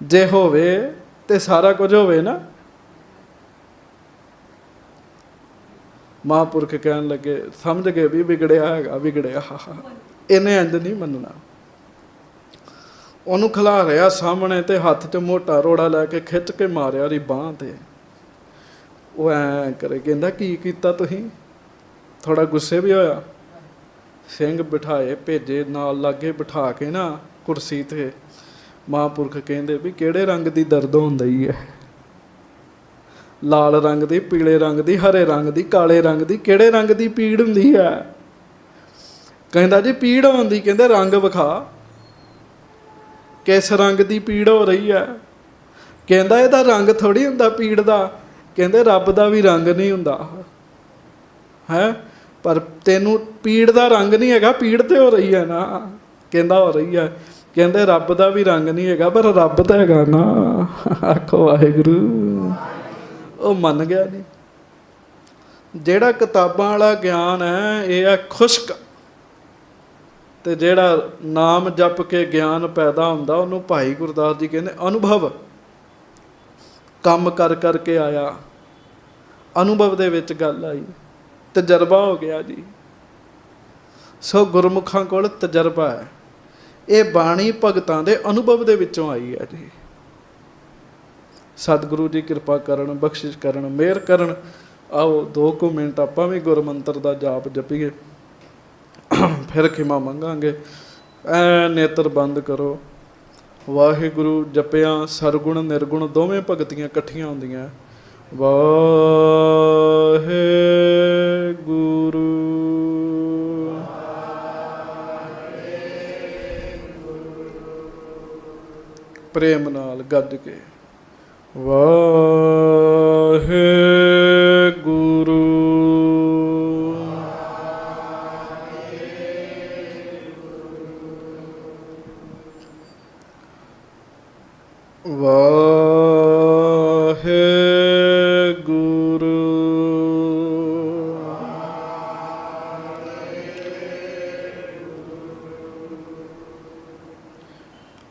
ਜੇ ਹੋਵੇ ਤੇ ਸਾਰਾ ਕੁਝ ਹੋਵੇ ਨਾ। ਮਹਾਂਪੁਰਖ ਕਹਿਣ ਲੱਗੇ, ਸਮਝ ਗਏ ਵੀ ਵਿਗੜਿਆ ਹੈਗਾ, ਵਿਗੜਿਆ। ਇਹਨੇ ਇੰਝ ਨਹੀਂ ਮੰਨਣਾ। ਉਹਨੂੰ ਖਿਲਾ ਰਿਹਾ ਸਾਹਮਣੇ ਤੇ ਹੱਥ 'ਚ ਮੋਟਾ ਰੋੜਾ ਲੈ ਕੇ ਖਿੱਚ ਕੇ ਮਾਰਿਆ ਉਹਦੀ ਬਾਂਹ 'ਤੇ। ਉਹ ਐਂ ਕਰੇ, ਕਹਿੰਦਾ ਕੀ ਕੀਤਾ ਤੁਸੀਂ? ਥੋੜ੍ਹਾ ਗੁੱਸੇ ਵੀ ਹੋਇਆ। ਸਿੰਘ ਬਿਠਾਏ, ਭੇਜੇ ਨਾਲ ਲਾਗੇ ਬਿਠਾ ਕੇ ਨਾ ਕੁਰਸੀ 'ਤੇ। ਮਹਾਂਪੁਰਖ ਕਹਿੰਦੇ ਵੀ ਕਿਹੜੇ ਰੰਗ ਦੀ ਦਰਦ ਹੁੰਦਾ ਹੀ ਹੈ? ਲਾਲ ਰੰਗ ਦੀ, ਪੀਲੇ ਰੰਗ ਦੀ, ਹਰੇ ਰੰਗ ਦੀ, ਕਾਲੇ ਰੰਗ ਦੀ, ਕਿਹੜੇ ਰੰਗ ਦੀ ਪੀੜ ਹੁੰਦੀ ਹੈ? ਕਹਿੰਦਾ ਜੀ ਪੀੜ ਹੁੰਦੀ। ਕਹਿੰਦੇ ਰੰਗ ਵਿਖਾ, ਕਿਸ ਰੰਗ ਦੀ ਪੀੜ ਹੋ ਰਹੀ ਹੈ? ਕਹਿੰਦਾ ਇਹਦਾ ਰੰਗ ਥੋੜ੍ਹੀ ਹੁੰਦਾ ਪੀੜ ਦਾ। ਕਹਿੰਦੇ ਰੱਬ ਦਾ ਵੀ ਰੰਗ ਨਹੀਂ ਹੁੰਦਾ ਹੈ, ਪਰ ਤੈਨੂੰ ਪੀੜ ਦਾ ਰੰਗ ਨਹੀਂ ਹੈਗਾ, ਪੀੜ ਤੇ ਹੋ ਰਹੀ ਹੈ ਨਾ। ਕਹਿੰਦਾ ਹੋ ਰਹੀ ਹੈ। ਕਹਿੰਦੇ ਰੱਬ ਦਾ ਵੀ ਰੰਗ ਨਹੀਂ ਹੈਗਾ, ਪਰ ਰੱਬ ਤਾਂ ਹੈਗਾ ਨਾ। ਆਖੋ ਵਾਹਿਗੁਰੂ। ਉਹ ਮੰਨ ਗਿਆ ਜੀ। ਜਿਹੜਾ ਕਿਤਾਬਾਂ ਵਾਲਾ ਗਿਆਨ ਹੈ ਇਹ ਹੈ ਖੁਸ਼ਕ, ਤੇ ਜਿਹੜਾ ਨਾਮ ਜਪ ਕੇ ਗਿਆਨ ਪੈਦਾ ਹੁੰਦਾ ਉਹਨੂੰ ਭਾਈ ਗੁਰਦਾਸ ਜੀ ਕਹਿੰਦੇ ਅਨੁਭਵ। ਕੰਮ ਕਰ ਕਰਕੇ ਆਇਆ, ਅਨੁਭਵ ਦੇ ਵਿੱਚ ਗੱਲ ਆਈ, ਤਜਰਬਾ ਹੋ ਗਿਆ ਜੀ। ਸੋ ਗੁਰਮੁਖਾਂ ਕੋਲ ਤਜਰਬਾ ਹੈ। ਇਹ ਬਾਣੀ ਭਗਤਾਂ ਦੇ ਅਨੁਭਵ ਦੇ ਵਿੱਚੋਂ ਆਈ ਹੈ ਜੀ। ਸਤਿਗੁਰੂ ਜੀ ਕਿਰਪਾ ਕਰਨ, ਬਖਸ਼ਿਸ਼ ਕਰਨ, ਮਿਹਰ ਕਰਨ। ਆਓ 2 ਮਿੰਟ ਆਪਾਂ ਵੀ ਗੁਰਮੰਤਰ ਦਾ ਜਾਪ ਜਪੀਏ, ਫਿਰ ਖਿਮਾ ਮੰਗਾਂਗੇ। ਐ ਨੇਤਰ ਬੰਦ ਕਰੋ। ਵਾਹਿਗੁਰੂ ਜਪਿਆ ਸਰਗੁਣ ਨਿਰਗੁਣ ਦੋਵੇਂ ਭਗਤੀਆਂ ਇਕੱਠੀਆਂ ਹੁੰਦੀਆਂ। ਵਾਹਿਗੁਰੂ। ਪ੍ਰੇਮ ਨਾਲ ਗੱਜ ਕੇ ਵਾਹਿਗੁਰੂ। ਵਾਹਿਗੁਰੂ।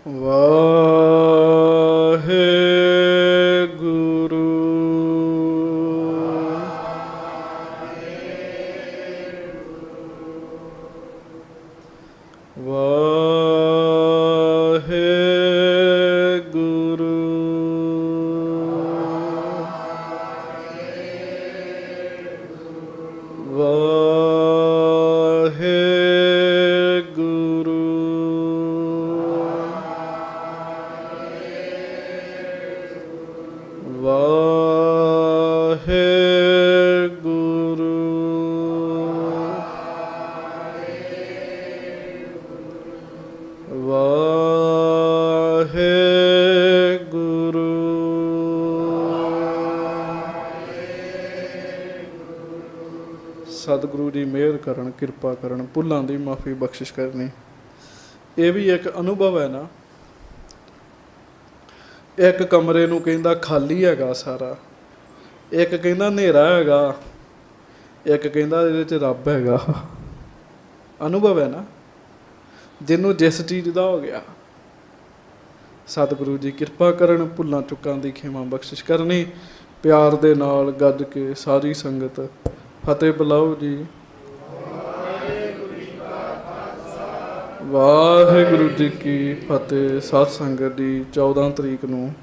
ਵਾਹਿਗੁਰੂ। ਵਾਹਿਗੁਰੂ। ਵਾਹਿਗੁਰੂ। ਵਾਹਿਗੁਰੂ। ਵਾਹਿਗੁਰੂ। ਸਤਿਗੁਰੂ ਜੀ ਮਿਹਰ ਕਰਨ, ਕਿਰਪਾ ਕਰਨ, ਭੁੱਲਾਂ ਦੀ ਮਾਫੀ ਬਖਸ਼ਿਸ਼ ਕਰਨੀ। ਇਹ ਵੀ ਇੱਕ ਅਨੁਭਵ ਹੈ ਨਾ। ਇੱਕ ਕਮਰੇ ਨੂੰ ਕਹਿੰਦਾ ਖਾਲੀ ਹੈਗਾ ਸਾਰਾ, ਇੱਕ ਕਹਿੰਦਾ ਹਨੇਰਾ ਹੈਗਾ, ਇੱਕ ਕਹਿੰਦਾ ਇਹਦੇ 'ਚ ਰੱਬ ਹੈਗਾ। ਅਨੁਭਵ ਹੈ ਨਾ, ਜਿਹਨੂੰ ਜਿਸ ਚੀਜ਼ ਦਾ ਹੋ ਗਿਆ। ਸਤਿਗੁਰੂ ਜੀ ਕਿਰਪਾ ਕਰਨ, ਭੁੱਲਾਂ ਚੁੱਕਾਂ ਦੀ ਖਿਮਾ ਬਖਸ਼ਿਸ਼ ਕਰਨੀ। ਪਿਆਰ ਦੇ ਨਾਲ ਗੱਜ ਕੇ ਸਾਰੀ ਸੰਗਤ ਫਤਿਹ ਬੁਲਾਓ ਜੀ। ਵਾਹਿਗੁਰੂ ਜੀ ਕੀ ਫਤਿਹ। ਸਤ ਸੰਗਤ ਦੀ 14 ਤਰੀਕ ਨੂੰ